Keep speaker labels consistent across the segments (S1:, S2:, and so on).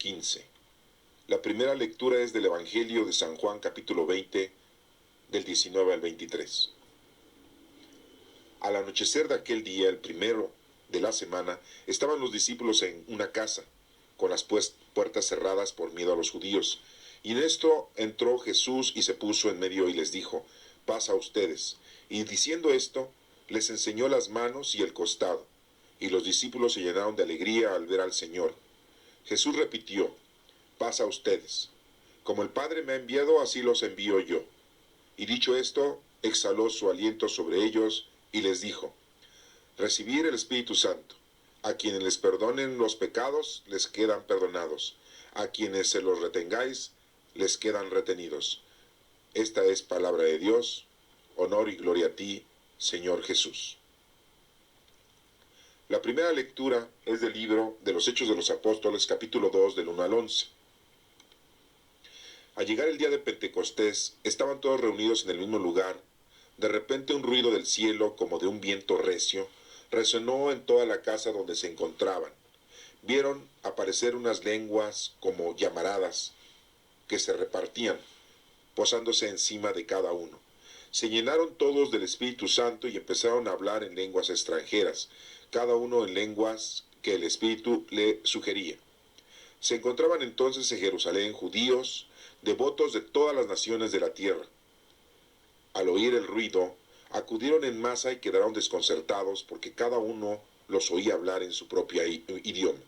S1: 15. La primera lectura es del Evangelio de San Juan, capítulo 20, del 19 al 23. Al anochecer de aquel día, el primero de la semana, estaban los discípulos en una casa, con las puertas cerradas por miedo a los judíos. Y en esto entró Jesús y se puso en medio y les dijo: paz a ustedes. Y diciendo esto, les enseñó las manos y el costado. Y los discípulos se llenaron de alegría al ver al Señor. Jesús repitió: paz a ustedes. Como el Padre me ha enviado, así los envío yo. Y dicho esto, exhaló su aliento sobre ellos y les dijo: recibir el Espíritu Santo. A quienes les perdonen los pecados, les quedan perdonados. A quienes se los retengáis, les quedan retenidos. Esta es palabra de Dios. Honor y gloria a ti, Señor Jesús. La primera lectura es del libro de los Hechos de los Apóstoles, capítulo 2, del 1 al 11. Al llegar el día de Pentecostés, estaban todos reunidos en el mismo lugar. De repente un ruido del cielo, como de un viento recio, resonó en toda la casa donde se encontraban. Vieron aparecer unas lenguas como llamaradas, que se repartían, posándose encima de cada uno. Se llenaron todos del Espíritu Santo y empezaron a hablar en lenguas extranjeras, cada uno en lenguas que el Espíritu le sugería. Se encontraban entonces en Jerusalén judíos, devotos de todas las naciones de la tierra. Al oír el ruido, acudieron en masa y quedaron desconcertados porque cada uno los oía hablar en su propio idioma.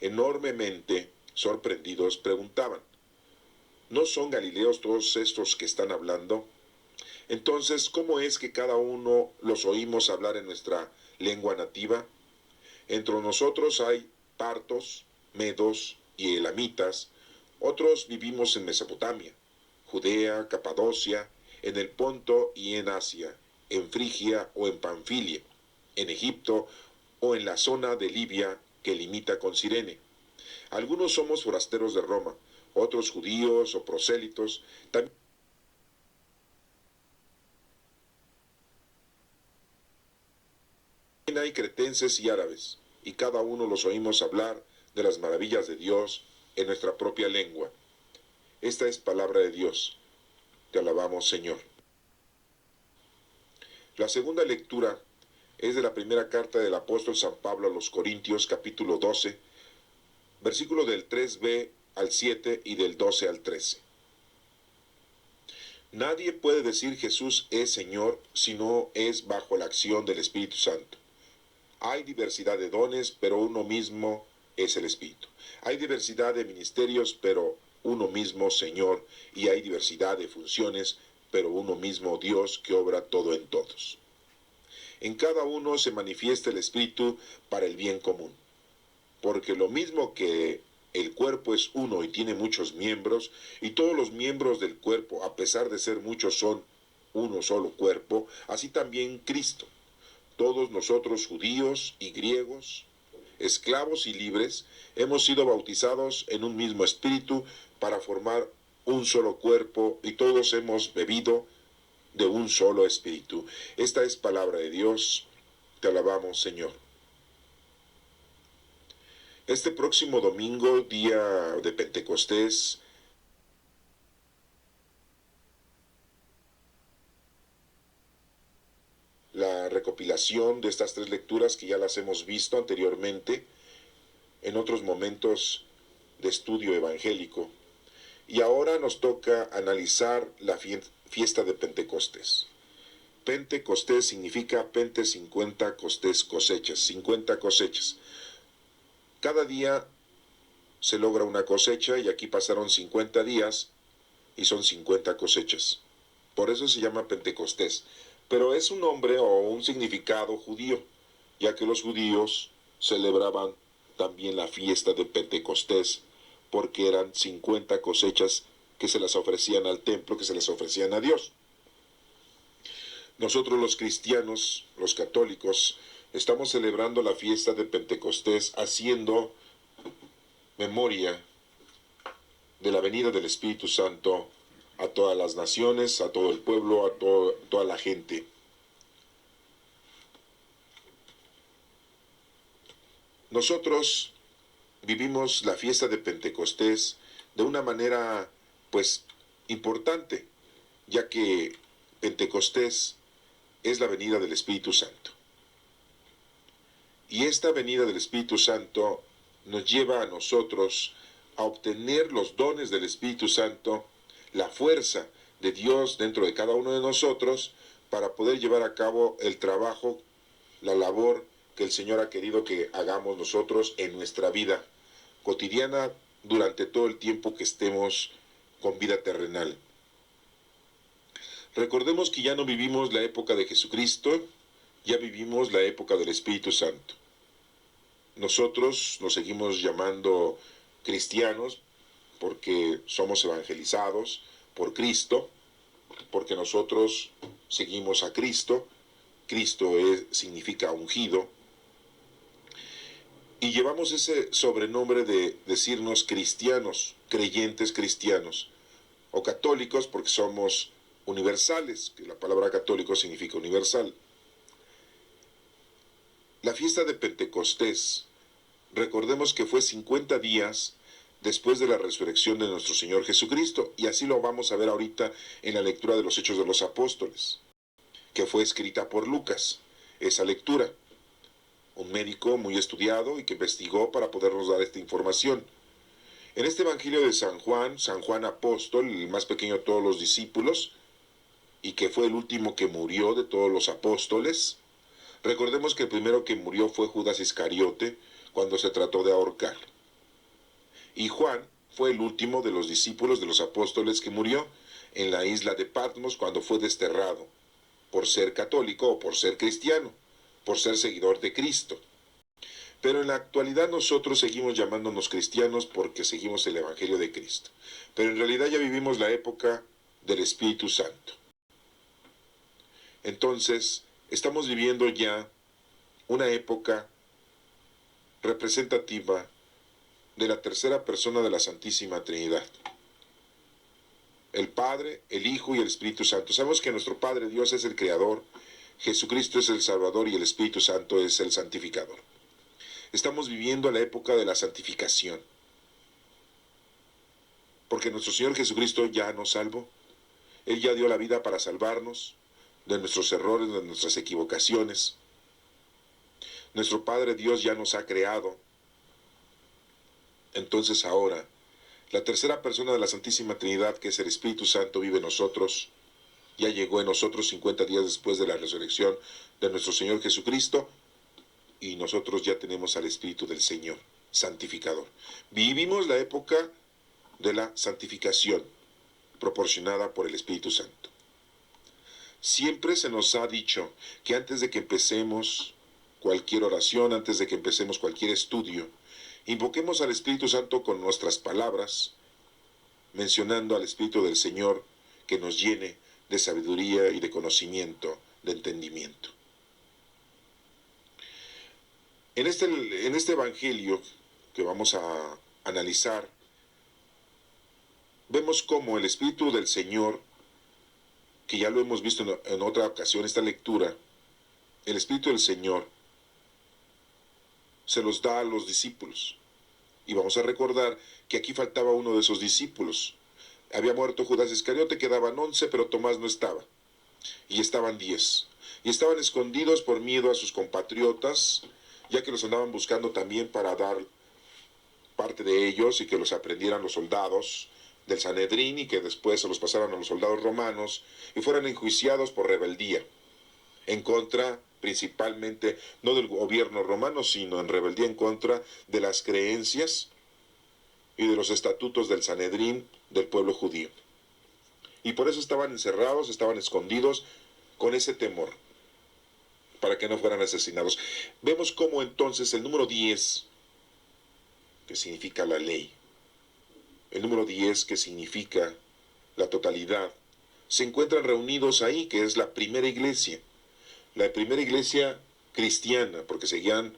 S1: Enormemente sorprendidos preguntaban: ¿no son galileos todos estos que están hablando? Entonces, ¿cómo es que cada uno los oímos hablar en nuestra lengua nativa? Entre nosotros hay partos, medos y elamitas. Otros vivimos en Mesopotamia, Judea, Capadocia, en el Ponto y en Asia, en Frigia o en Panfilia, en Egipto o en la zona de Libia que limita con Cirene. Algunos somos forasteros de Roma, otros judíos o prosélitos. También hay cretenses y árabes, y cada uno los oímos hablar de las maravillas de Dios en nuestra propia lengua. Esta es palabra de Dios. Te alabamos, Señor. La segunda lectura es de la primera carta del apóstol San Pablo a los Corintios, capítulo 12, versículo del 3b al 7 y del 12 al 13. Nadie puede decir Jesús es Señor si no es bajo la acción del Espíritu Santo. Hay diversidad de dones, pero uno mismo es el Espíritu. Hay diversidad de ministerios, pero uno mismo Señor. Y hay diversidad de funciones, pero uno mismo Dios que obra todo en todos. En cada uno se manifiesta el Espíritu para el bien común. Porque lo mismo que el cuerpo es uno y tiene muchos miembros, y todos los miembros del cuerpo, a pesar de ser muchos, son uno solo cuerpo, así también Cristo. Todos nosotros, judíos y griegos, esclavos y libres, hemos sido bautizados en un mismo espíritu para formar un solo cuerpo, y todos hemos bebido de un solo espíritu. Esta es palabra de Dios. Te alabamos, Señor. Este próximo domingo, día de Pentecostés, la recopilación de estas tres lecturas que ya las hemos visto anteriormente en otros momentos de estudio evangélico. Y ahora nos toca analizar la fiesta de Pentecostés. Pentecostés significa Pente 50, Costés cosechas, 50 cosechas. Cada día se logra una cosecha y aquí pasaron 50 días y son 50 cosechas. Por eso se llama Pentecostés. Pero es un nombre o un significado judío, ya que los judíos celebraban también la fiesta de Pentecostés, porque eran 50 cosechas que se las ofrecían al templo, que se les ofrecían a Dios. Nosotros los cristianos, los católicos, estamos celebrando la fiesta de Pentecostés haciendo memoria de la venida del Espíritu Santo a todas las naciones, a todo el pueblo, a toda la gente. Nosotros vivimos la fiesta de Pentecostés de una manera, pues, importante, ya que Pentecostés es la venida del Espíritu Santo. Y esta venida del Espíritu Santo nos lleva a nosotros a obtener los dones del Espíritu Santo, la fuerza de Dios dentro de cada uno de nosotros para poder llevar a cabo el trabajo, la labor que el Señor ha querido que hagamos nosotros en nuestra vida cotidiana durante todo el tiempo que estemos con vida terrenal. Recordemos que ya no vivimos la época de Jesucristo, ya vivimos la época del Espíritu Santo. Nosotros nos seguimos llamando cristianos porque somos evangelizados por Cristo, porque nosotros seguimos a Cristo. Cristo significa ungido. Y llevamos ese sobrenombre de decirnos cristianos, creyentes cristianos, o católicos porque somos universales, que la palabra católico significa universal. La fiesta de Pentecostés, recordemos que fue 50 días después de la resurrección de nuestro Señor Jesucristo, y así lo vamos a ver ahorita en la lectura de los Hechos de los Apóstoles, que fue escrita por Lucas, esa lectura. Un médico muy estudiado y que investigó para podernos dar esta información. En este Evangelio de San Juan apóstol, el más pequeño de todos los discípulos, y que fue el último que murió de todos los apóstoles, recordemos que el primero que murió fue Judas Iscariote cuando se trató de ahorcar. Y Juan fue el último de los discípulos de los apóstoles que murió en la isla de Patmos cuando fue desterrado, por ser católico o por ser cristiano, por ser seguidor de Cristo. Pero en la actualidad nosotros seguimos llamándonos cristianos porque seguimos el Evangelio de Cristo. Pero en realidad ya vivimos la época del Espíritu Santo. Entonces, estamos viviendo ya una época representativa de la tercera persona de la Santísima Trinidad. El Padre, el Hijo y el Espíritu Santo. Sabemos que nuestro Padre Dios es el Creador, Jesucristo es el Salvador y el Espíritu Santo es el Santificador. Estamos viviendo la época de la santificación. Porque nuestro Señor Jesucristo ya nos salvó. Él ya dio la vida para salvarnos de nuestros errores, de nuestras equivocaciones. Nuestro Padre Dios ya nos ha creado. Entonces ahora, la tercera persona de la Santísima Trinidad, que es el Espíritu Santo, vive en nosotros. Ya llegó en nosotros 50 días después de la resurrección de nuestro Señor Jesucristo, y nosotros ya tenemos al Espíritu del Señor, santificador. Vivimos la época de la santificación, proporcionada por el Espíritu Santo. Siempre se nos ha dicho que antes de que empecemos cualquier oración, antes de que empecemos cualquier estudio, invoquemos al Espíritu Santo con nuestras palabras, mencionando al Espíritu del Señor que nos llene de sabiduría y de conocimiento, de entendimiento. En este Evangelio que vamos a analizar, vemos cómo el Espíritu del Señor, que ya lo hemos visto en otra ocasión, esta lectura, el Espíritu del Señor se los da a los discípulos. Y vamos a recordar que aquí faltaba uno de esos discípulos. Había muerto Judas Iscariote, quedaban 11, pero Tomás no estaba. Y estaban 10. Y estaban escondidos por miedo a sus compatriotas, ya que los andaban buscando también para dar parte de ellos y que los aprendieran los soldados del Sanedrín y que después se los pasaran a los soldados romanos y fueran enjuiciados por rebeldía, en contra principalmente, no del gobierno romano, sino en rebeldía en contra de las creencias y de los estatutos del Sanedrín del pueblo judío. Y por eso estaban encerrados, estaban escondidos con ese temor, para que no fueran asesinados. Vemos cómo entonces el número 10, que significa la ley, el número 10, que significa la totalidad, se encuentran reunidos ahí, que es la primera iglesia cristiana, porque seguían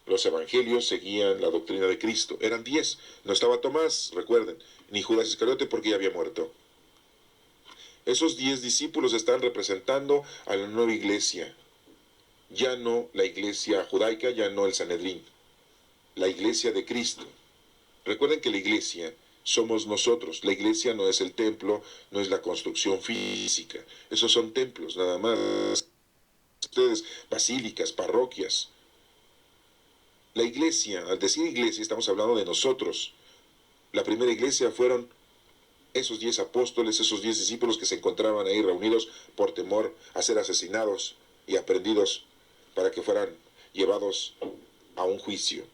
S1: los evangelios, seguían la doctrina de Cristo. Eran 10, no estaba Tomás, recuerden, ni Judas Iscariote porque ya había muerto. Esos 10 discípulos están representando a la nueva iglesia, ya no la iglesia judaica, ya no el Sanedrín. la iglesia de Cristo. Recuerden que la iglesia somos nosotros. La iglesia no es el templo, no es la construcción física. Esos son templos, nada más. Ustedes, basílicas, parroquias. La iglesia, al decir iglesia, estamos hablando de nosotros. La primera iglesia fueron esos 10 apóstoles, esos 10 discípulos que se encontraban ahí reunidos por temor a ser asesinados y aprehendidos para que fueran llevados a un juicio.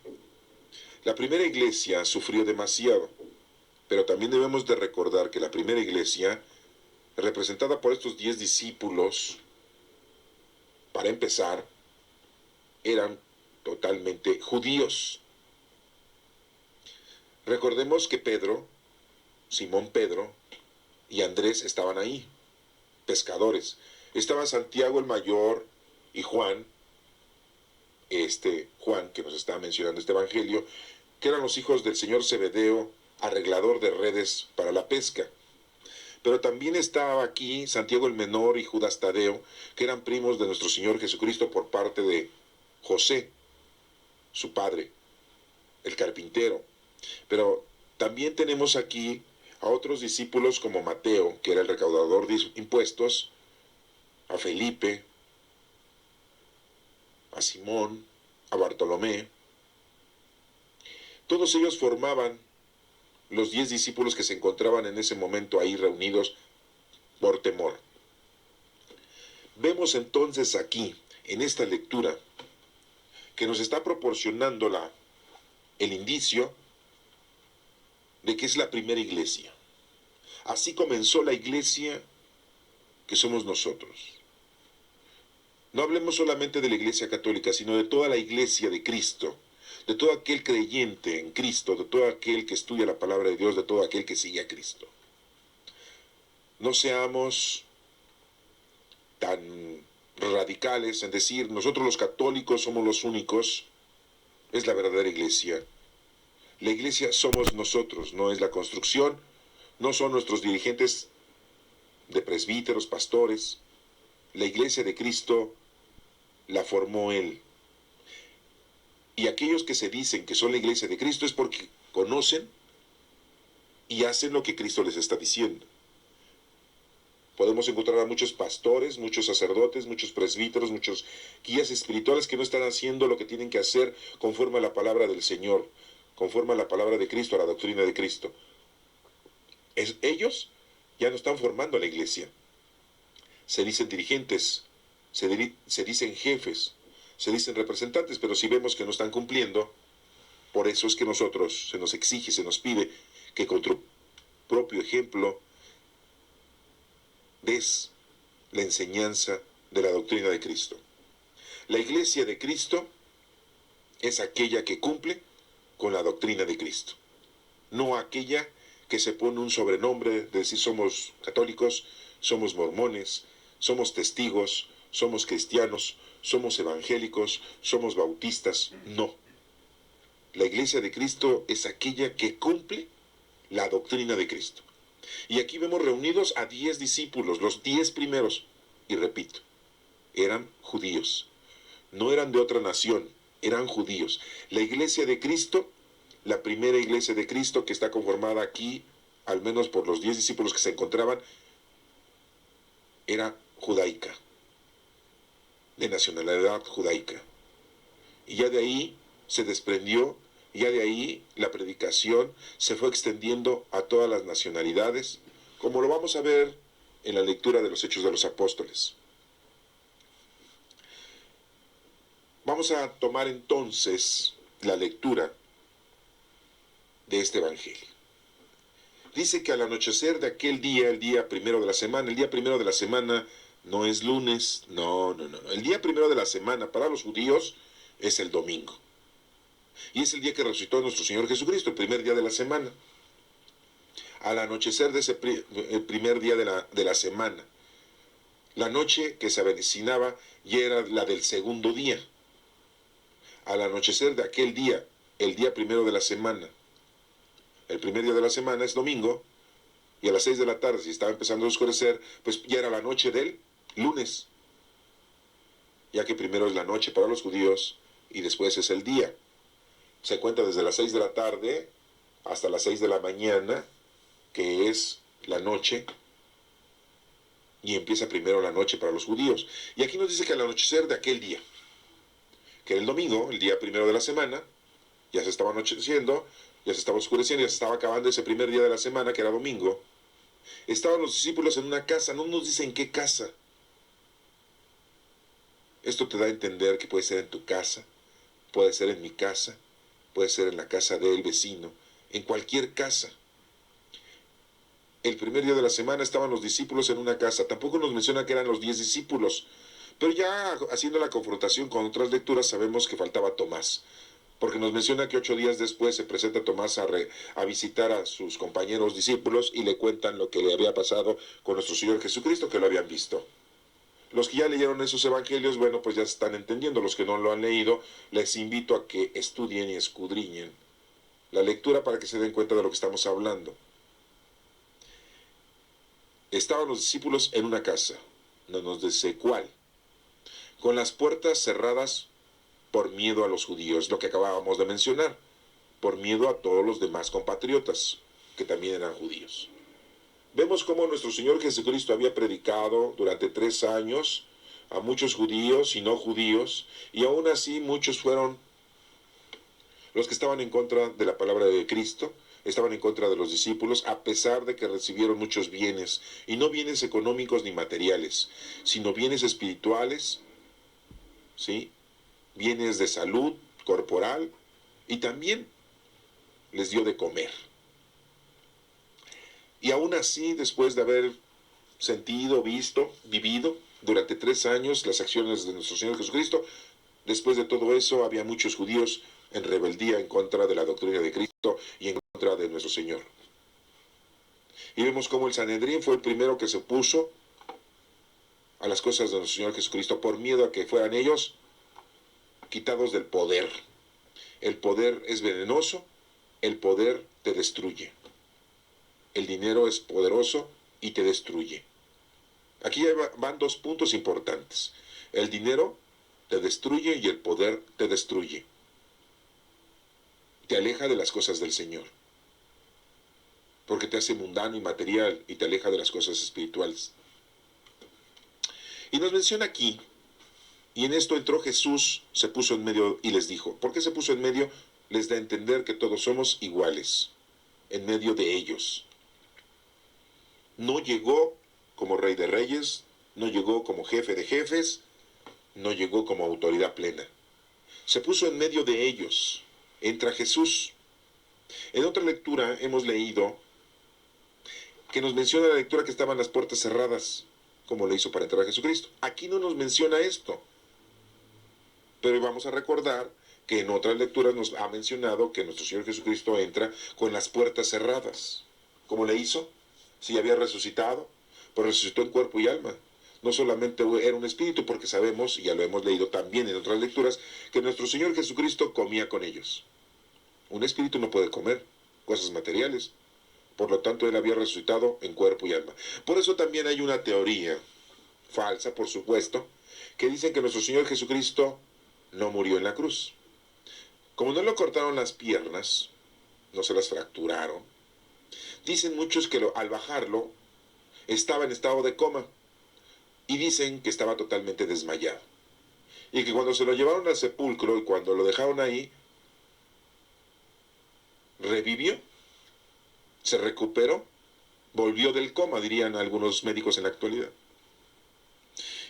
S1: La primera iglesia sufrió demasiado, pero también debemos de recordar que la primera iglesia, representada por estos 10 discípulos, para empezar, eran totalmente judíos. Recordemos que Pedro, Simón Pedro y Andrés estaban ahí, pescadores. Estaba Santiago el mayor y Juan, Juan que nos está mencionando este evangelio, que eran los hijos del señor Zebedeo, arreglador de redes para la pesca. Pero también estaba aquí Santiago el menor y Judas Tadeo, que eran primos de nuestro Señor Jesucristo por parte de José, su padre, el carpintero. Pero también tenemos aquí a otros discípulos como Mateo, que era el recaudador de impuestos, a Felipe, a Simón, a Bartolomé. Todos ellos formaban los 10 discípulos que se encontraban en ese momento ahí reunidos por temor. Vemos entonces aquí, en esta lectura, que nos está proporcionando el indicio de que es la primera iglesia. Así comenzó la iglesia que somos nosotros. No hablemos solamente de la iglesia católica, sino de toda la iglesia de Cristo, de todo aquel creyente en Cristo, de todo aquel que estudia la palabra de Dios, de todo aquel que sigue a Cristo. No seamos tan radicales en decir, nosotros los católicos somos los únicos. Es la verdadera iglesia. La iglesia somos nosotros, no es la construcción, no son nuestros dirigentes de presbíteros, pastores. La iglesia de Cristo la formó Él. Y aquellos que se dicen que son la iglesia de Cristo es porque conocen y hacen lo que Cristo les está diciendo. Podemos encontrar a muchos pastores, muchos sacerdotes, muchos presbíteros, muchos guías espirituales que no están haciendo lo que tienen que hacer conforme a la palabra del Señor, conforme a la palabra de Cristo, a la doctrina de Cristo. Ellos ya no están formando a la iglesia. Se dicen dirigentes, se dicen jefes, se dicen representantes, pero si vemos que no están cumpliendo, por eso es que nosotros se nos exige, se nos pide que con tu propio ejemplo des la enseñanza de la doctrina de Cristo. La iglesia de Cristo es aquella que cumple con la doctrina de Cristo, no aquella que se pone un sobrenombre de decir somos católicos, somos mormones, somos testigos, somos cristianos, somos evangélicos, somos bautistas. No. La iglesia de Cristo es aquella que cumple la doctrina de Cristo. Y aquí vemos reunidos a 10 discípulos, los 10 primeros. Y repito, eran judíos. No eran de otra nación, eran judíos. La iglesia de Cristo, la primera iglesia de Cristo que está conformada aquí, al menos por los 10 discípulos que se encontraban, era judaica, de nacionalidad judaica. Y ya de ahí se desprendió, ya de ahí la predicación se fue extendiendo a todas las nacionalidades, como lo vamos a ver en la lectura de los Hechos de los Apóstoles. Vamos a tomar entonces la lectura de este evangelio. Dice que al anochecer de aquel día, el día primero de la semana, el día primero de la semana no es lunes, no. El día primero de la semana para los judíos es el domingo. Y es el día que resucitó nuestro Señor Jesucristo, el primer día de la semana. Al anochecer de ese el primer día de la semana, la noche que se avecinaba ya era la del segundo día. Al anochecer de aquel día, el día primero de la semana, el primer día de la semana es domingo, y a las 6 de la tarde, si estaba empezando a oscurecer, pues ya era la noche del lunes, ya que primero es la noche para los judíos y después es el día. Se cuenta desde las 6 de la tarde hasta las 6 de la mañana, que es la noche, y empieza primero la noche para los judíos. Y aquí nos dice que al anochecer de aquel día, que era el domingo, el día primero de la semana, ya se estaba anocheciendo, ya se estaba oscureciendo, ya se estaba acabando ese primer día de la semana, que era domingo. Estaban los discípulos en una casa, no nos dice en qué casa. Esto te da a entender que puede ser en tu casa, puede ser en mi casa, puede ser en la casa del vecino, en cualquier casa. El primer día de la semana estaban los discípulos en una casa. Tampoco nos menciona que eran los 10 discípulos, pero ya haciendo la confrontación con otras lecturas sabemos que faltaba Tomás, porque nos menciona que 8 días después se presenta Tomás a visitar a sus compañeros discípulos y le cuentan lo que le había pasado con nuestro Señor Jesucristo, que lo habían visto. Los que ya leyeron esos evangelios, bueno, pues ya están entendiendo. Los que no lo han leído, les invito a que estudien y escudriñen la lectura para que se den cuenta de lo que estamos hablando. Estaban los discípulos en una casa, no nos dice cuál, con las puertas cerradas por miedo a los judíos, lo que acabábamos de mencionar, por miedo a todos los demás compatriotas, que también eran judíos. Vemos cómo nuestro Señor Jesucristo había predicado durante 3 años a muchos judíos y no judíos, y aún así muchos fueron los que estaban en contra de la palabra de Cristo, estaban en contra de los discípulos, a pesar de que recibieron muchos bienes, y no bienes económicos ni materiales, sino bienes espirituales, ¿sí? Bienes de salud corporal, y también les dio de comer. Y aún así, después de haber sentido, visto, vivido durante 3 años las acciones de nuestro Señor Jesucristo, después de todo eso había muchos judíos en rebeldía en contra de la doctrina de Cristo y en contra de nuestro Señor. Y vemos cómo el Sanedrín fue el primero que se opuso a las cosas de nuestro Señor Jesucristo por miedo a que fueran ellos quitados del poder. El poder es venenoso, el poder te destruye. El dinero es poderoso y te destruye. Aquí van 2 puntos importantes. El dinero te destruye y el poder te destruye. Te aleja de las cosas del Señor, porque te hace mundano y material y te aleja de las cosas espirituales. Y nos menciona aquí, y en esto entró Jesús, se puso en medio y les dijo. ¿Por qué se puso en medio? Les da a entender que todos somos iguales, en medio de ellos. No llegó como rey de reyes, no llegó como jefe de jefes, no llegó como autoridad plena. Se puso en medio de ellos. Entra Jesús. En otra lectura hemos leído que nos menciona la lectura que estaban las puertas cerradas, como le hizo para entrar a Jesucristo. Aquí no nos menciona esto, pero vamos a recordar que en otras lecturas nos ha mencionado que nuestro Señor Jesucristo entra con las puertas cerradas. ¿Cómo le hizo? Si había resucitado, pero resucitó en cuerpo y alma. No solamente era un espíritu, porque sabemos, y ya lo hemos leído también en otras lecturas, que nuestro Señor Jesucristo comía con ellos. Un espíritu no puede comer cosas materiales. Por lo tanto, Él había resucitado en cuerpo y alma. Por eso también hay una teoría, falsa por supuesto, que dicen que nuestro Señor Jesucristo no murió en la cruz. Como no lo cortaron las piernas, no se las fracturaron, dicen muchos que al bajarlo estaba en estado de coma, y dicen que estaba totalmente desmayado. Y que cuando se lo llevaron al sepulcro y cuando lo dejaron ahí, revivió, se recuperó, volvió del coma, dirían algunos médicos en la actualidad.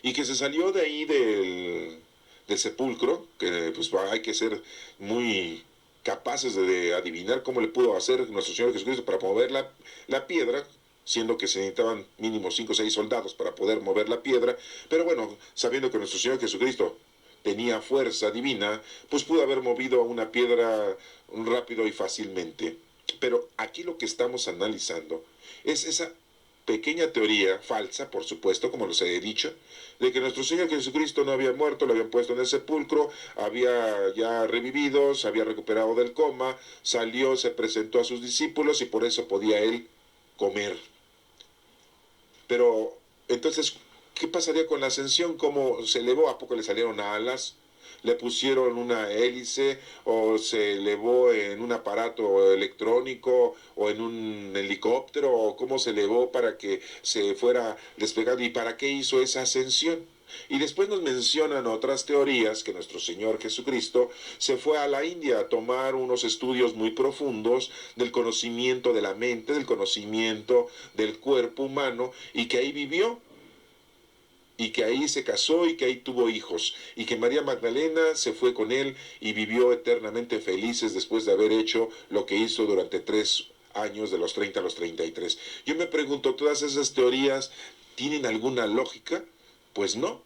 S1: Y que se salió de ahí del sepulcro, que pues hay que ser muy capaces de adivinar cómo le pudo hacer nuestro Señor Jesucristo para mover la piedra, siendo que se necesitaban mínimo 5 o 6 soldados para poder mover la piedra, pero bueno, sabiendo que nuestro Señor Jesucristo tenía fuerza divina, pues pudo haber movido una piedra rápido y fácilmente. Pero aquí lo que estamos analizando es esa pequeña teoría, falsa por supuesto, como les he dicho, de que nuestro Señor Jesucristo no había muerto, lo habían puesto en el sepulcro, había ya revivido, se había recuperado del coma, salió, se presentó a sus discípulos y por eso podía Él comer. Pero entonces, ¿qué pasaría con la ascensión? ¿Cómo se elevó? ¿A poco le salieron alas? le pusieron una hélice o se elevó en un aparato electrónico o en un helicóptero o cómo se elevó para que se fuera despegando y para qué hizo esa ascensión. Y después nos mencionan otras teorías que nuestro Señor Jesucristo se fue a la India a tomar unos estudios muy profundos del conocimiento de la mente, del conocimiento del cuerpo humano y que ahí vivió y que ahí se casó y que ahí tuvo hijos, y que María Magdalena se fue con él y vivió eternamente felices después de haber hecho lo que hizo durante 3 años, de los 30 a los 33. Yo me pregunto, ¿todas esas teorías tienen alguna lógica? Pues no.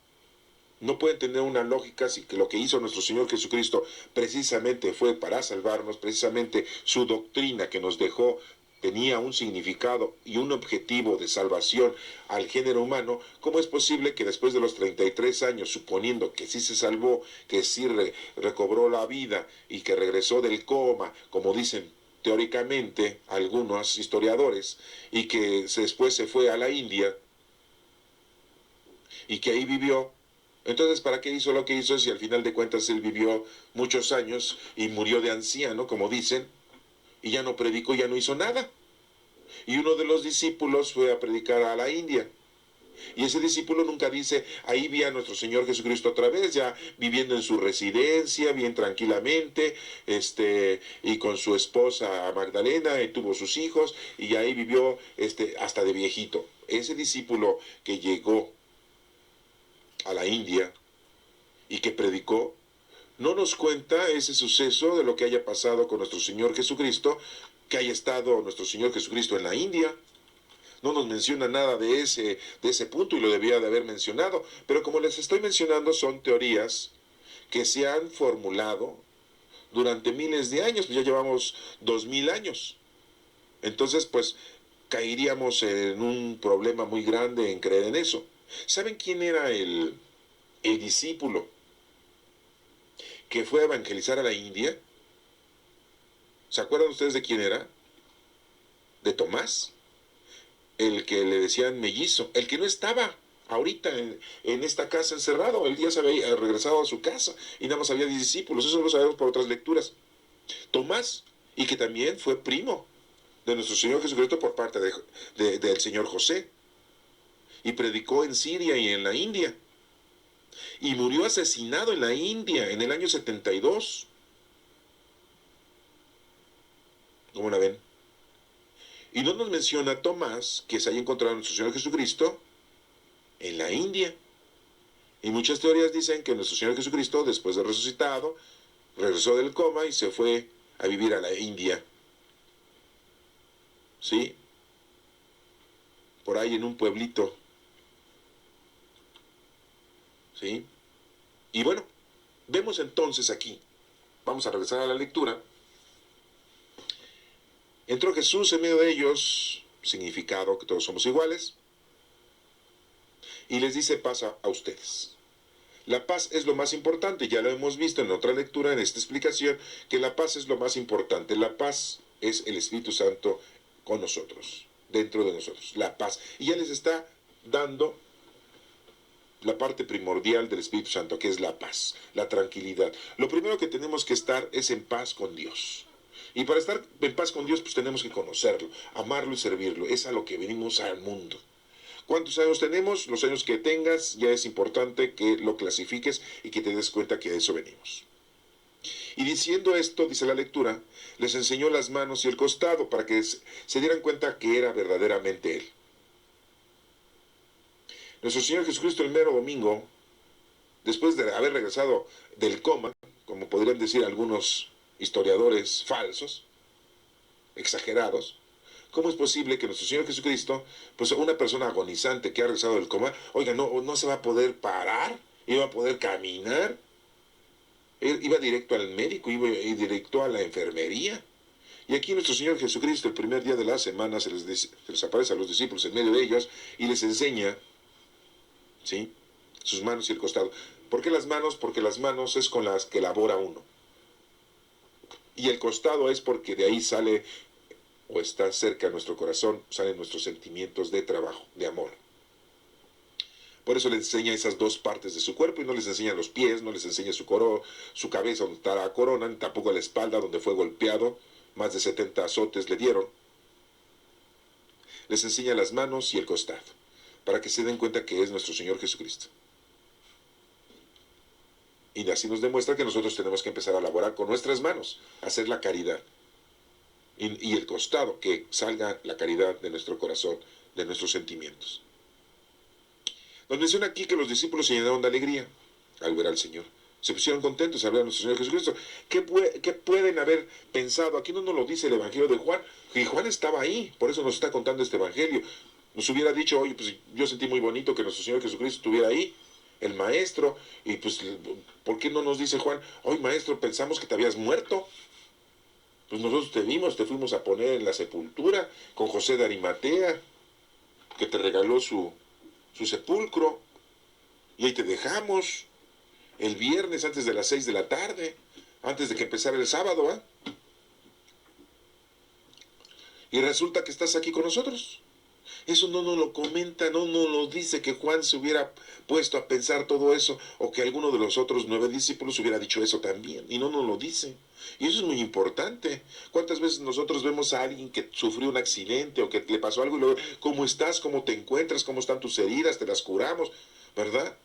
S1: No pueden tener una lógica si que lo que hizo nuestro Señor Jesucristo precisamente fue para salvarnos, precisamente su doctrina que nos dejó tenía un significado y un objetivo de salvación al género humano. ¿Cómo es posible que después de los 33 años, suponiendo que sí se salvó, que sí recobró la vida y que regresó del coma, como dicen teóricamente algunos historiadores, y que después se fue a la India y que ahí vivió? Entonces, ¿para qué hizo lo que hizo si al final de cuentas él vivió muchos años y murió de anciano, como dicen, y ya no predicó, ya no hizo nada? Y uno de los discípulos fue a predicar a la India. Y ese discípulo nunca dice, ahí vi a nuestro Señor Jesucristo otra vez, ya viviendo en su residencia, bien tranquilamente, y con su esposa Magdalena, y tuvo sus hijos, y ahí vivió hasta de viejito. Ese discípulo que llegó a la India y que predicó, no nos cuenta ese suceso de lo que haya pasado con nuestro Señor Jesucristo, que haya estado nuestro Señor Jesucristo en la India. No nos menciona nada de ese punto y lo debía de haber mencionado. Pero como les estoy mencionando, son teorías que se han formulado durante miles de años, pues ya llevamos 2000 años. Entonces, pues caeríamos en un problema muy grande en creer en eso. ¿Saben quién era el discípulo que fue a evangelizar a la India? ¿Se acuerdan ustedes de quién era? De Tomás, el que le decían mellizo, el que no estaba ahorita en esta casa encerrado. Él ya se había regresado a su casa y nada más había 10 discípulos. Eso lo sabemos por otras lecturas. Tomás, y que también fue primo de nuestro Señor Jesucristo por parte del Señor José, y predicó en Siria y en la India, y murió asesinado en la India en el año 72. ¿Cómo la ven? Y no nos menciona Tomás que se haya encontrado a nuestro Señor Jesucristo en la India. Y muchas teorías dicen que nuestro Señor Jesucristo, después de resucitado, regresó del coma y se fue a vivir a la India. ¿Sí? Por ahí en un pueblito. ¿Sí? Y bueno, vemos entonces aquí, vamos a regresar a la lectura. Entró Jesús en medio de ellos, significado que todos somos iguales, y les dice paz a ustedes. La paz es lo más importante, ya lo hemos visto en otra lectura, en esta explicación, que la paz es lo más importante. La paz es el Espíritu Santo con nosotros, dentro de nosotros, la paz. Y ya les está dando la parte primordial del Espíritu Santo, que es la paz, la tranquilidad. Lo primero que tenemos que estar es en paz con Dios. Y para estar en paz con Dios, pues tenemos que conocerlo, amarlo y servirlo. Es a lo que venimos al mundo. ¿Cuántos años tenemos? Los años que tengas, ya es importante que lo clasifiques y que te des cuenta que de eso venimos. Y diciendo esto, dice la lectura, les enseñó las manos y el costado para que se dieran cuenta que era verdaderamente Él. Nuestro Señor Jesucristo el mero domingo, después de haber regresado del coma, como podrían decir algunos historiadores falsos, exagerados, ¿cómo es posible que nuestro Señor Jesucristo, pues una persona agonizante que ha regresado del coma, oiga, no se va a poder parar, iba a poder caminar? Él iba directo al médico, iba directo a la enfermería. Y aquí nuestro Señor Jesucristo, el primer día de la semana, se les aparece a los discípulos en medio de ellos y les enseña, ¿sí?, sus manos y el costado. ¿Por qué las manos? Porque las manos es con las que labora uno. Y el costado es porque de ahí sale, o está cerca de nuestro corazón, salen nuestros sentimientos de trabajo, de amor. Por eso les enseña esas dos partes de su cuerpo y no les enseña los pies, no les enseña su cabeza donde está la corona, ni tampoco la espalda donde fue golpeado, más de 70 azotes le dieron. Les enseña las manos y el costado, para que se den cuenta que es nuestro Señor Jesucristo. Y así nos demuestra que nosotros tenemos que empezar a laborar con nuestras manos, hacer la caridad. Y el costado, que salga la caridad de nuestro corazón, de nuestros sentimientos. Nos menciona aquí que los discípulos se llenaron de alegría al ver al Señor. Se pusieron contentos al ver a nuestro Señor Jesucristo. ¿Qué pueden haber pensado? Aquí no nos lo dice el Evangelio de Juan, que Juan estaba ahí, por eso nos está contando este Evangelio. Nos hubiera dicho, oye, pues yo sentí muy bonito que nuestro Señor Jesucristo estuviera ahí, el Maestro, y pues, ¿por qué no nos dice Juan, oye, Maestro, pensamos que te habías muerto? Pues nosotros te vimos, te fuimos a poner en la sepultura con José de Arimatea, que te regaló su sepulcro, y ahí te dejamos el viernes antes de las 6 de la tarde, antes de que empezara el sábado, ¿eh? Y resulta que estás aquí con nosotros. Eso no nos lo comenta, no nos lo dice que Juan se hubiera puesto a pensar todo eso, o que alguno de los otros 9 discípulos hubiera dicho eso también, y no nos lo dice. Y eso es muy importante. ¿Cuántas veces nosotros vemos a alguien que sufrió un accidente o que le pasó algo y luego, ¿cómo estás? ¿Cómo te encuentras? ¿Cómo están tus heridas? ¿Te las curamos? ¿Verdad?